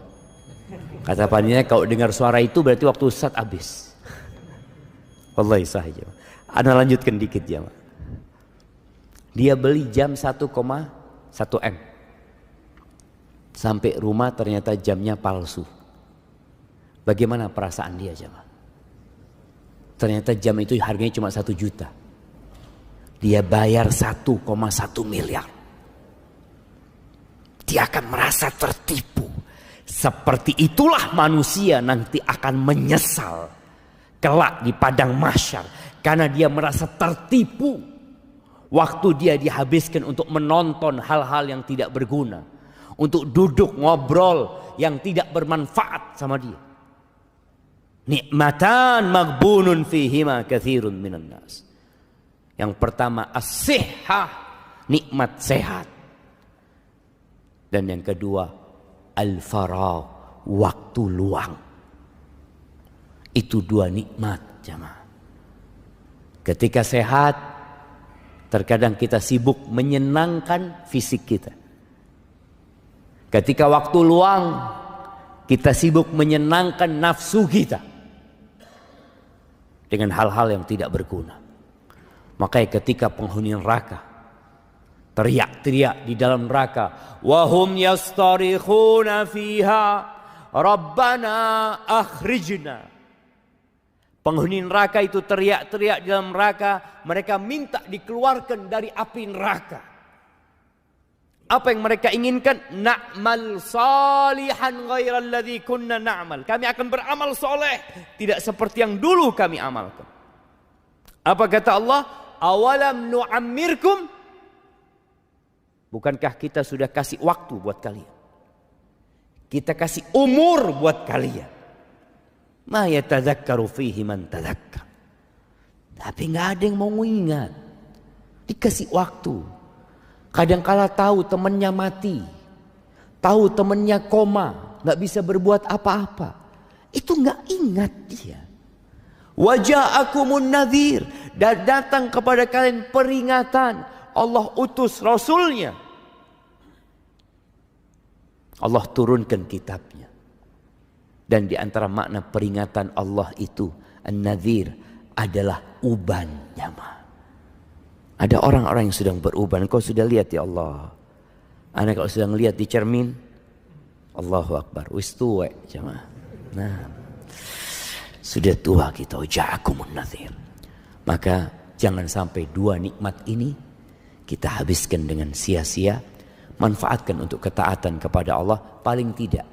Kata panitia, kalau dengar suara itu berarti waktu Ustaz habis. Wallahi sahih. Ana lanjutkan dikit jemaah. Dia beli jam 1,1 M. Sampai rumah ternyata jamnya palsu. Bagaimana perasaan dia jemaah? Ternyata jam itu harganya cuma 1 juta. Dia bayar 1,1 miliar. Dia akan merasa tertipu. Seperti itulah manusia nanti akan menyesal kelak di padang mahsyar. Karena dia merasa tertipu. Waktu dia dihabiskan untuk menonton hal-hal yang tidak berguna. Untuk duduk ngobrol yang tidak bermanfaat sama dia. Nikmatan maghbunun fihima katsirun minan nas. Yang pertama as-sihhah, nikmat sehat. Dan yang kedua al-faragh, waktu luang. Itu dua nikmat, jamaah. Ketika sehat, terkadang kita sibuk menyenangkan fisik kita. Ketika waktu luang, kita sibuk menyenangkan nafsu kita dengan hal-hal yang tidak berguna. Makanya ketika penghuni neraka teriak-teriak di dalam neraka, wahum yastarikhuna fiha rabbana akhrijna. Penghuni neraka itu teriak-teriak di dalam neraka, mereka minta dikeluarkan dari api neraka. Apa yang mereka inginkan? Na'mal salihan ghairal ladzi kunna na'mal. Kami akan beramal soleh, tidak seperti yang dulu kami amalkan. Apa kata Allah? Awalam nu'ammirkum? Bukankah kita sudah kasih waktu buat kalian? Kita kasih umur buat kalian. Ma yatadzakkaru fihi man tadzakkar. Tapi nggak ada yang mau ingat. Dikasih waktu. Kadangkala tahu temannya mati, tahu temannya koma, nggak bisa berbuat apa-apa. Itu nggak ingat dia. Waja'akumun nadhir, dan datang kepada kalian peringatan. Allah utus Rasulnya. Allah turunkan kitabnya. Dan di antara makna peringatan Allah itu, an-nadhir adalah uban, jamaah. Ada orang-orang yang sedang beruban. Kau sudah lihat ya Allah. Anak kalau sedang lihat di cermin, Allahu Akbar. Wis tua jamaah. Nah, sudah tua kita. Ja'akumun nadhir. Maka jangan sampai dua nikmat ini kita habiskan dengan sia-sia. Manfaatkan untuk ketaatan kepada Allah. Paling tidak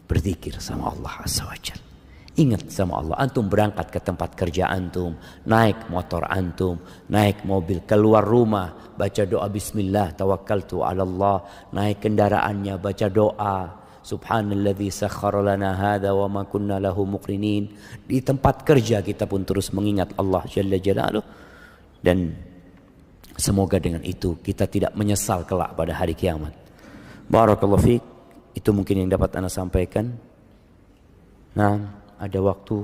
berzikir sama Allah Azza wa Jalla. Ingat sama Allah. Antum berangkat ke tempat kerja antum, naik motor antum, naik mobil, keluar rumah, baca doa bismillah tawakkaltu 'ala Allah, naik kendaraannya baca doa subhanalladzi sakhkhara lana hadza wa ma kunna lahu muqrinin. Di tempat kerja kita pun terus mengingat Allah Jalla Jalaluh, dan semoga dengan itu kita tidak menyesal kelak pada hari kiamat. Barakallahu fiik. Itu mungkin yang dapat Anda sampaikan. Nah, ada waktu.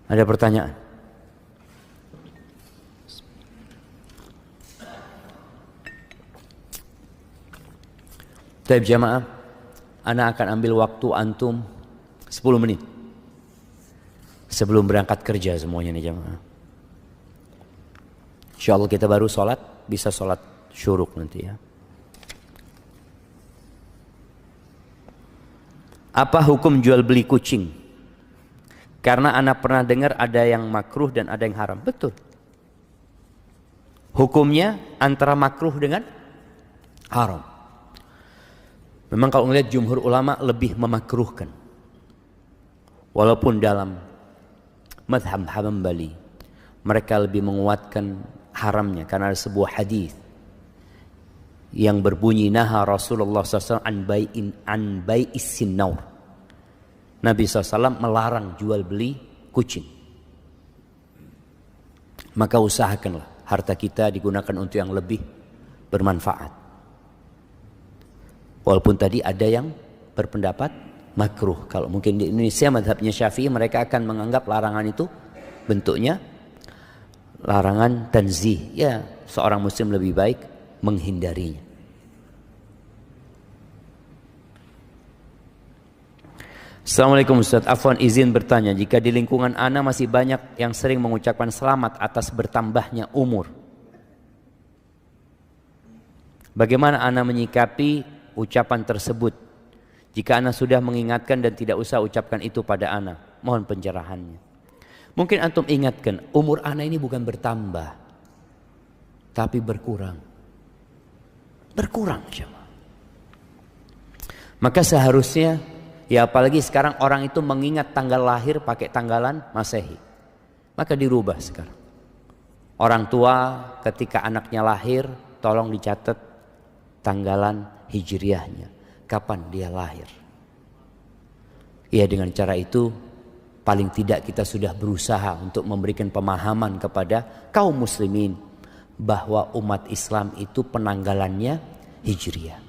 Ada pertanyaan? Baik jamaah, Ana akan ambil waktu antum 10 menit sebelum berangkat kerja semuanya nih jamaah. InsyaAllah kita baru sholat, bisa sholat syuruk nanti ya. Apa hukum jual beli kucing? Karena Ana pernah dengar ada yang makruh dan ada yang haram. Betul. Hukumnya antara makruh dengan haram. Memang kalau ngelihat jumhur ulama lebih memakruhkan. Walaupun dalam mazhab Hambali mereka lebih menguatkan haramnya karena ada sebuah hadis yang berbunyi naha Rasulullah SAW an bai'is sinnaur. Nabi SAW melarang jual beli kucing. Maka usahakanlah harta kita digunakan untuk yang lebih bermanfaat. Walaupun tadi ada yang berpendapat makruh. Kalau mungkin di Indonesia mazhabnya Syafi'i, mereka akan menganggap larangan itu bentuknya larangan tanzih. Ya, seorang muslim lebih baik menghindarinya. Assalamualaikum Ustaz, afwan izin bertanya, jika di lingkungan Ana masih banyak yang sering mengucapkan selamat atas bertambahnya umur, bagaimana Ana menyikapi ucapan tersebut? Jika Ana sudah mengingatkan dan tidak usah ucapkan itu pada Ana, mohon pencerahannya. Mungkin antum ingatkan, umur Ana ini bukan bertambah, tapi berkurang. Berkurang coba. Maka seharusnya, ya apalagi sekarang orang itu mengingat tanggal lahir pakai tanggalan Masehi. Maka dirubah sekarang. Orang tua ketika anaknya lahir, tolong dicatat tanggalan hijriahnya. Kapan dia lahir. Ya, dengan cara itu paling tidak kita sudah berusaha untuk memberikan pemahaman kepada kaum muslimin bahwa umat Islam itu penanggalannya Hijriah.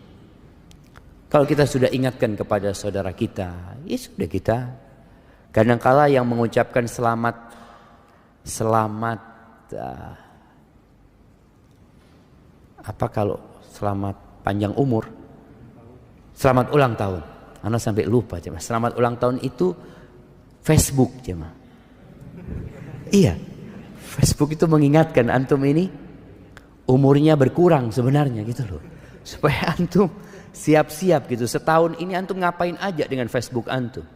Kalau kita sudah ingatkan kepada saudara kita, ya sudah, kita kadangkala yang mengucapkan selamat apa kalau selamat panjang umur, selamat ulang tahun. Anak sampai lupa cuma selamat ulang tahun itu Facebook cuma. Iya, Facebook itu mengingatkan antum ini umurnya berkurang sebenarnya gitu loh, supaya antum siap-siap gitu. Setahun ini antum ngapain aja dengan Facebook antum?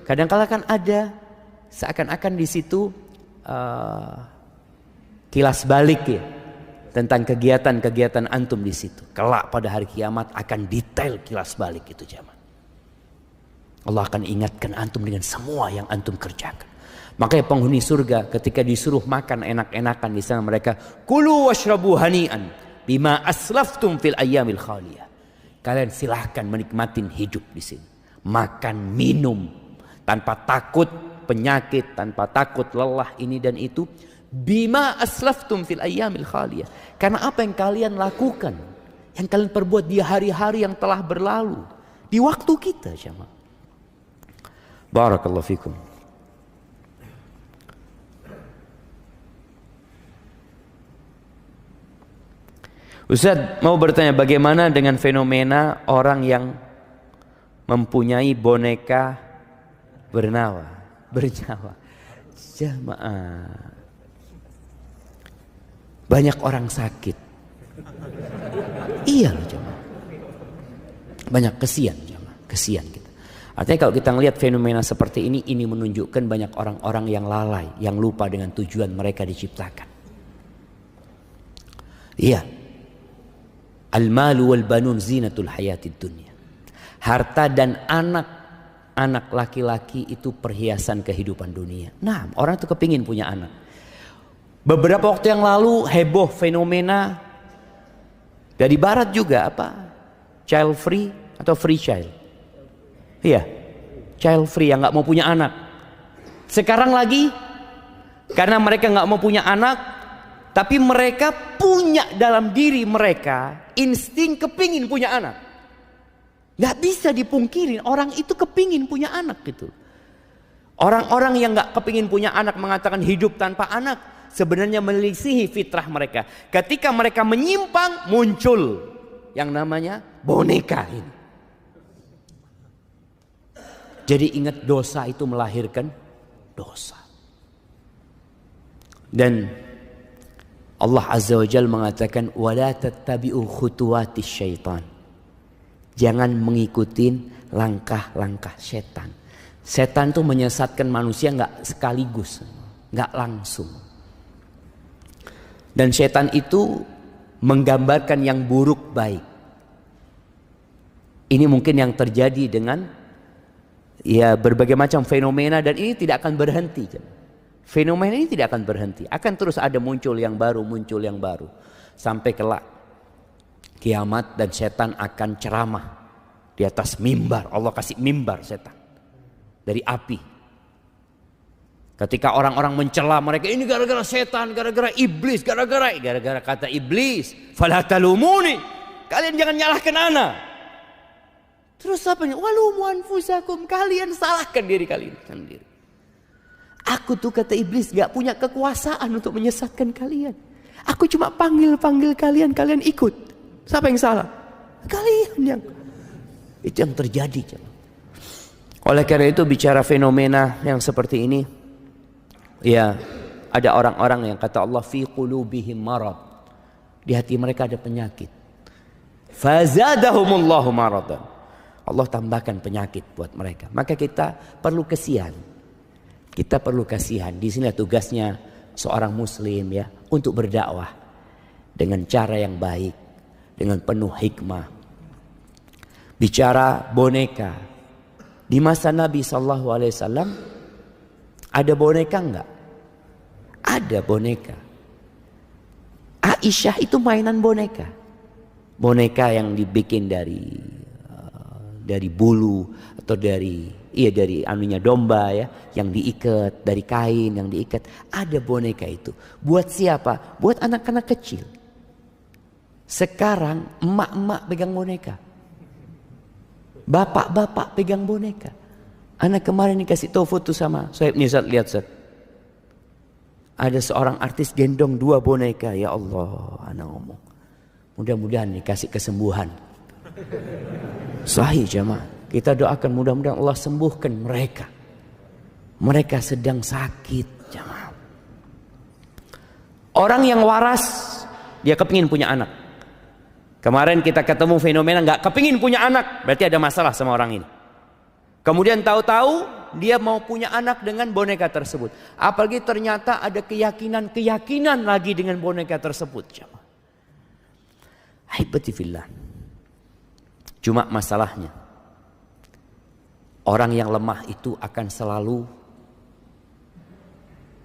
Kadang-kala kan ada seakan-akan di situ kilas balik ya tentang kegiatan-kegiatan antum di situ. Kelak pada hari kiamat akan detail kilas balik itu jamaah. Allah akan ingatkan antum dengan semua yang antum kerjakan. Makanya penghuni surga ketika disuruh makan enak-enakan di sana mereka kulu washrabu hani'an bima aslaftum fil ayyamil khaliyah. Kalian silahkan menikmatin hidup di sini. Makan, minum tanpa takut penyakit, tanpa takut lelah ini dan itu. Bima aslaftum fil ayyamil khaliyah. Karena apa yang kalian lakukan, yang kalian perbuat di hari-hari yang telah berlalu, di waktu kita jemaah. Barakallahu fikum. Ustaz mau bertanya, bagaimana dengan fenomena orang yang mempunyai boneka bernyawa? Jamaah, banyak orang sakit. Iya loh jamaah. Banyak kesian jamaah, kesian kita. Artinya kalau kita melihat fenomena seperti ini menunjukkan banyak orang-orang yang lalai, yang lupa dengan tujuan mereka diciptakan. Iya. Al-malu wal banun zinatul hayatid dunya. Harta dan anak laki-laki itu perhiasan kehidupan dunia. Nah, orang itu kepingin punya anak. Beberapa waktu yang lalu heboh fenomena dari barat juga apa? Child free atau free child. Iya, child free yang nggak mau punya anak. Sekarang lagi karena mereka nggak mau punya anak, tapi mereka punya dalam diri mereka insting kepingin punya anak. Nggak bisa dipungkirin orang itu kepingin punya anak gitu. Orang-orang yang nggak kepingin punya anak mengatakan hidup tanpa anak sebenarnya melisihi fitrah mereka. Ketika mereka menyimpang muncul yang namanya boneka ini. Jadi ingat, dosa itu melahirkan dosa. Dan Allah Azza wa Jalla mengatakan wala tattabi'u khutuwatis syaitan. Jangan mengikuti langkah-langkah setan. Setan itu menyesatkan manusia enggak sekaligus, enggak langsung. Dan setan itu menggambarkan yang buruk baik. Ini mungkin yang terjadi dengan ya berbagai macam fenomena, dan ini tidak akan berhenti. Fenomena ini tidak akan berhenti, akan terus ada muncul yang baru sampai kelak kiamat dan setan akan ceramah di atas mimbar. Allah kasih mimbar setan dari api. Ketika orang-orang mencela mereka, ini gara-gara setan, gara-gara iblis, gara-gara kata iblis, fala talumuni, kalian jangan nyalahkan ana. Terus apa nih? Walumu anfusakum, kalian salahkan diri kalian sendiri. Aku tuh kata iblis gak punya kekuasaan untuk menyesatkan kalian. Aku cuma panggil kalian, kalian ikut. Siapa yang salah? Kalian yang. Itu yang terjadi. Oleh karena itu bicara fenomena yang seperti ini, ya ada orang-orang yang kata Allah fi qulubihim marad. Di hati mereka ada penyakit. Fazadahumullahu maradan. Allah tambahkan penyakit buat mereka. Maka kita perlu kasihan. Kita perlu kasihan. Di sini tugasnya seorang muslim ya, untuk berdakwah dengan cara yang baik, dengan penuh hikmah. Bicara boneka. Di masa Nabi SAW ada boneka enggak? Ada boneka. Aisyah itu mainan boneka. Boneka yang dibikin dari bulu atau dari anunya domba ya, yang diikat, dari kain yang diikat. Ada boneka itu. Buat siapa? Buat anak-anak kecil. Sekarang emak-emak pegang boneka. Bapak-bapak pegang boneka. Anak kemarin dikasih tahu foto sama Sohib nih, Zat, lihat Zat. Ada seorang artis gendong 2 boneka. Ya Allah, anak ngomong. Mudah-mudahan dikasih kesembuhan. Sahih jamaah. Kita doakan mudah-mudahan Allah sembuhkan mereka. Mereka sedang sakit jamaah. Orang yang waras, dia kepingin punya anak. Kemarin kita ketemu fenomena gak kepingin punya anak, berarti ada masalah sama orang ini. Kemudian tahu-tahu dia mau punya anak dengan boneka tersebut. Apalagi ternyata ada keyakinan lagi dengan boneka tersebut. Haibati fillah. Cuma masalahnya, orang yang lemah itu akan selalu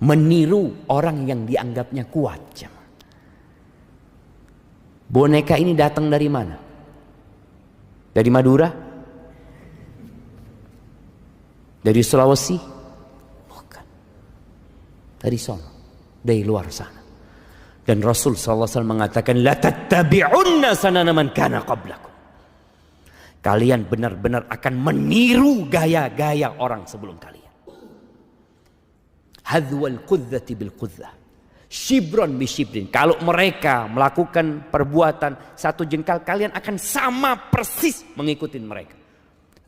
meniru orang yang dianggapnya kuat. Boneka ini datang dari mana? Dari Madura? Dari Sulawesi? Bukan. Dari sana, dari luar sana. Dan Rasul sallallahu alaihi wasallam mengatakan, la tattabi'unna sanana man kana qablakum. Kalian benar-benar akan meniru gaya-gaya orang sebelum kalian. Hadwal qudzati bil qudzah, shibron bi shibrin. Kalau mereka melakukan perbuatan 1 jengkal, kalian akan sama persis mengikuti mereka.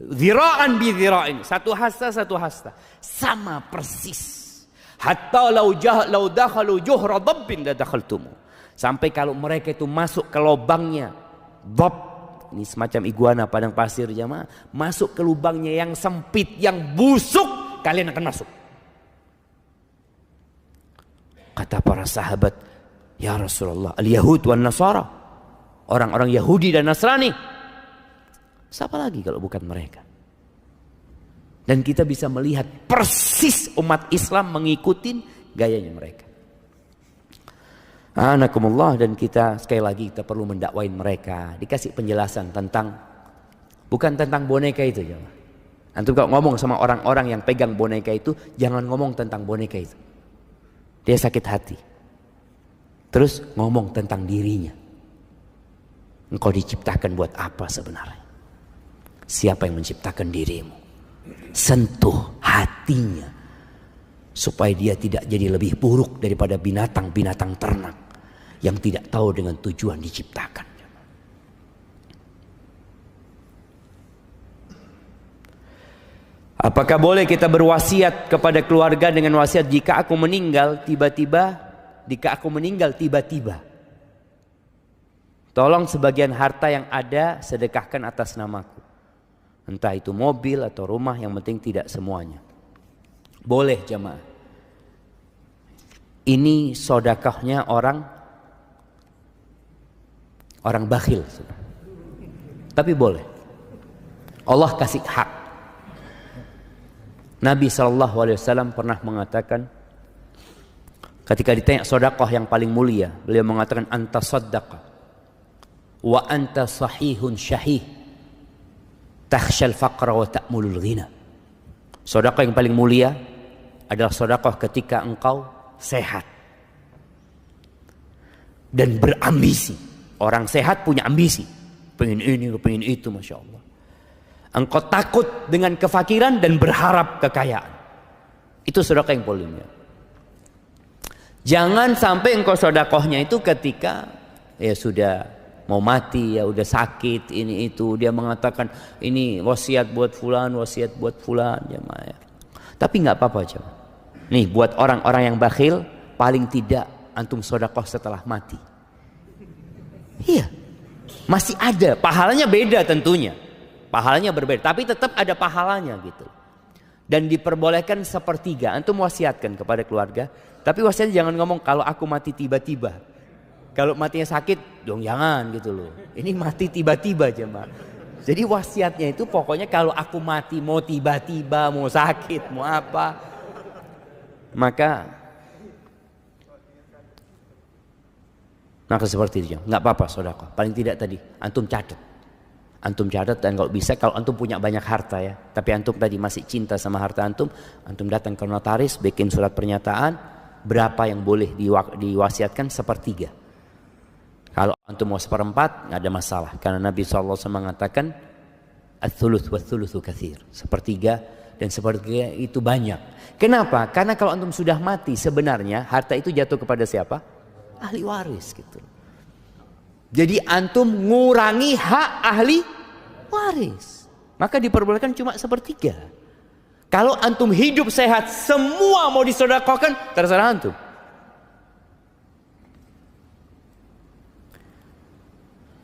Zira'an bi zira'in, 1 hasta 1 hasta, sama persis. Hatta law dakhalu juhra dabbin la dakhaltumu. Sampai kalau mereka itu masuk ke lubangnya dab, ini semacam iguana padang pasir jamaah, masuk ke lubangnya yang sempit, yang busuk, kalian akan masuk. Kata para sahabat, ya Rasulullah, al-Yahud wan Nasara, orang-orang Yahudi dan Nasrani, siapa lagi kalau bukan mereka? Dan kita bisa melihat persis umat Islam mengikuti gayanya mereka. Anakumullah, dan kita sekali lagi kita perlu mendakwain mereka, dikasih penjelasan tentang, bukan tentang boneka itu. Antum kalau ngomong sama orang-orang yang pegang boneka itu, jangan ngomong tentang boneka itu. Dia sakit hati. Terus ngomong tentang dirinya. Engkau diciptakan buat apa sebenarnya? Siapa yang menciptakan dirimu? Sentuh hatinya supaya dia tidak jadi lebih buruk daripada binatang-binatang ternak yang tidak tahu dengan tujuan diciptakan. Apakah boleh kita berwasiat kepada keluarga dengan wasiat, jika aku meninggal tiba-tiba tolong sebagian harta yang ada sedekahkan atas namaku. Entah itu mobil atau rumah, yang penting tidak semuanya. Boleh jamaah. Ini sedekahnya orang bakhil. Tapi boleh. Allah kasih hak. Nabi SAW pernah mengatakan, ketika ditanya sedekah yang paling mulia, beliau mengatakan, anta saddaqa wa anta sahihun syahih takhshal faqra wa ta'mulul ghina. Sedekah yang paling mulia adalah sedekah ketika engkau sehat dan berambisi. Orang sehat punya ambisi, pengen ini, pengen itu, masya Allah. Engkau takut dengan kefakiran dan berharap kekayaan. Itu sedekah yang paling mulia. Jangan sampai engkau sedekahnya itu ketika ya sudah mau mati, ya udah sakit, ini itu, dia mengatakan ini wasiat buat fulan, wasiat buat fulan, jemaah ya. Tapi nggak apa-apa jemaah. Nih buat orang-orang yang bakhil, paling tidak antum sedekah setelah mati. Iya, masih ada, pahalanya beda tentunya, pahalanya berbeda, tapi tetap ada pahalanya gitu. Dan diperbolehkan 1/3, antum wasiatkan kepada keluarga, tapi wasiatnya jangan ngomong kalau aku mati tiba-tiba. Kalau matinya sakit, dong jangan gitu loh. Ini mati tiba-tiba jemaah. Jadi wasiatnya itu pokoknya kalau aku mati mau tiba-tiba, mau sakit, mau apa, maka seperti itu. Nggak apa-apa sedekah. Paling tidak tadi antum catat. Antum catat, dan kalau bisa, kalau antum punya banyak harta ya, tapi antum tadi masih cinta sama harta antum datang ke notaris, bikin surat pernyataan berapa yang boleh diwasiatkan, sepertiga. Kalau antum mau seperempat, nggak ada masalah, karena Nabi SAW mengatakan ats-tsuluts wa-tsulutsu katsir, sepertiga dan sepertiga itu banyak. Kenapa? Karena kalau antum sudah mati, sebenarnya harta itu jatuh kepada siapa? Ahli waris gitu. Jadi antum ngurangi hak ahli waris, maka diperbolehkan cuma sepertiga. Kalau antum hidup sehat, semua mau disedekahkan, terserah antum.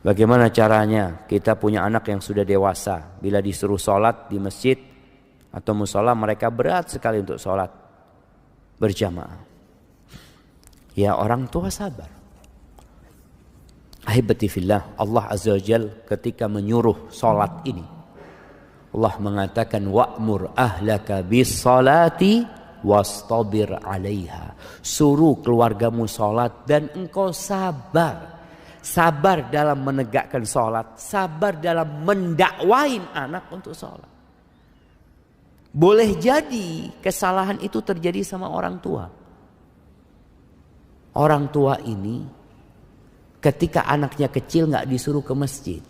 Bagaimana caranya? Kita punya anak yang sudah dewasa, bila disuruh sholat di masjid atau musola, mereka berat sekali untuk sholat berjamaah. Ya, orang tua sabar. Ahibati fillah, Allah Azza wa Jalla ketika menyuruh salat ini, Allah mengatakan wa'mur ahlaka bis salati wastabir 'alaiha. Suruh keluargamu salat dan engkau sabar. Sabar dalam menegakkan salat, sabar dalam mendakwain anak untuk salat. Boleh jadi kesalahan itu terjadi sama orang tua. Orang tua ini ketika anaknya kecil nggak disuruh ke masjid.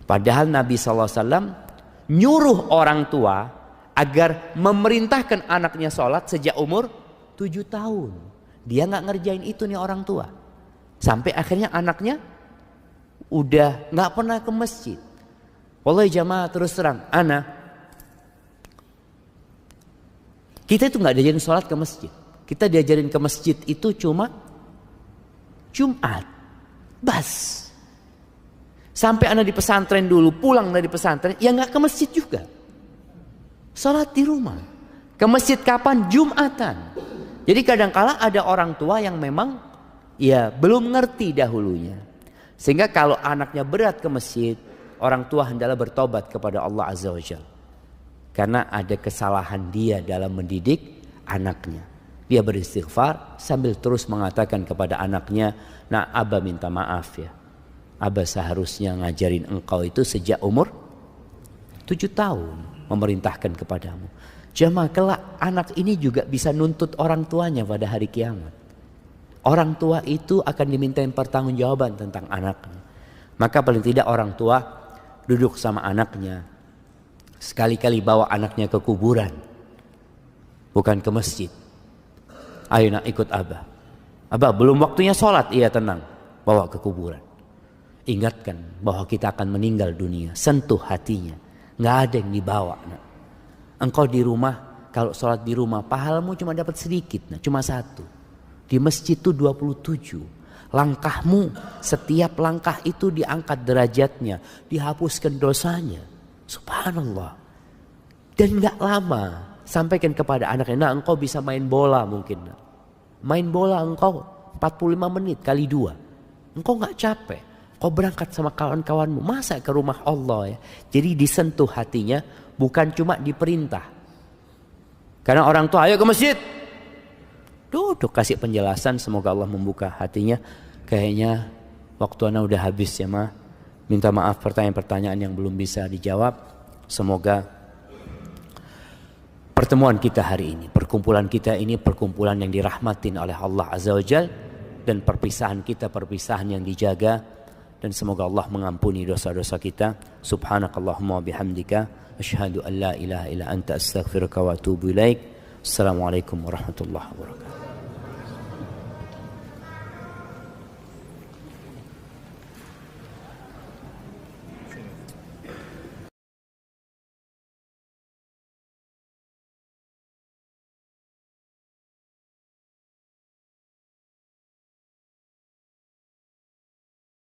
Padahal Nabi SAW nyuruh orang tua agar memerintahkan anaknya sholat sejak umur 7 tahun. Dia nggak ngerjain itu nih orang tua. Sampai akhirnya anaknya udah nggak pernah ke masjid. Wallahi jamaah, terus terang, kita itu nggak diajarin sholat ke masjid. Kita diajarin ke masjid itu cuma Jumat, bas. Sampai anak di pesantren dulu, pulang dari pesantren, ya nggak ke masjid juga. Sholat di rumah. Ke masjid kapan? Jumatan. Jadi kadang-kala ada orang tua yang memang ya belum ngerti dahulunya. Sehingga kalau anaknya berat ke masjid, orang tua hendaklah bertobat kepada Allah Azza wa Jalla. Karena ada kesalahan dia dalam mendidik anaknya. Dia beristighfar sambil terus mengatakan kepada anaknya, nah Abah minta maaf ya. Abah seharusnya ngajarin engkau itu sejak umur 7 tahun. Memerintahkan kepadamu. Jamaah, kelak anak ini juga bisa nuntut orang tuanya pada hari kiamat. Orang tua itu akan dimintain pertanggungjawaban tentang anaknya. Maka paling tidak orang tua duduk sama anaknya. Sekali-kali bawa anaknya ke kuburan. Bukan ke masjid. Ayo nak ikut Abah. Abah belum waktunya sholat. Iya tenang. Bawa ke kuburan. Ingatkan bahwa kita akan meninggal dunia. Sentuh hatinya. Nggak ada yang dibawa. Nak. Engkau di rumah. Kalau sholat di rumah. Pahalamu cuma dapat sedikit. Nak. Cuma 1. Di masjid itu 27. Langkahmu. Setiap langkah itu diangkat derajatnya. Dihapuskan dosanya. Subhanallah. Dan nggak lama. Sampaikan kepada anaknya. Nah engkau bisa main bola mungkin. Nak. Main bola engkau 45 menit kali 2. Engkau gak capek. Kau berangkat sama kawan-kawanmu. Masa ke rumah Allah ya. Jadi disentuh hatinya. Bukan cuma diperintah. Karena orang tua ayo ke masjid. Duduk kasih penjelasan. Semoga Allah membuka hatinya. Kayaknya waktu anak udah habis ya ma. Minta maaf pertanyaan-pertanyaan yang belum bisa dijawab. Semoga pertemuan kita hari ini, perkumpulan kita ini perkumpulan yang dirahmatin oleh Allah Azza wa Jal, dan perpisahan kita perpisahan yang dijaga, dan semoga Allah mengampuni dosa-dosa kita. Subhanakallahumma bihamdika asyhadu an la ilaha illa anta astaghfiruka wa atubu ilaik. Assalamualaikum warahmatullahi wabarakatuh.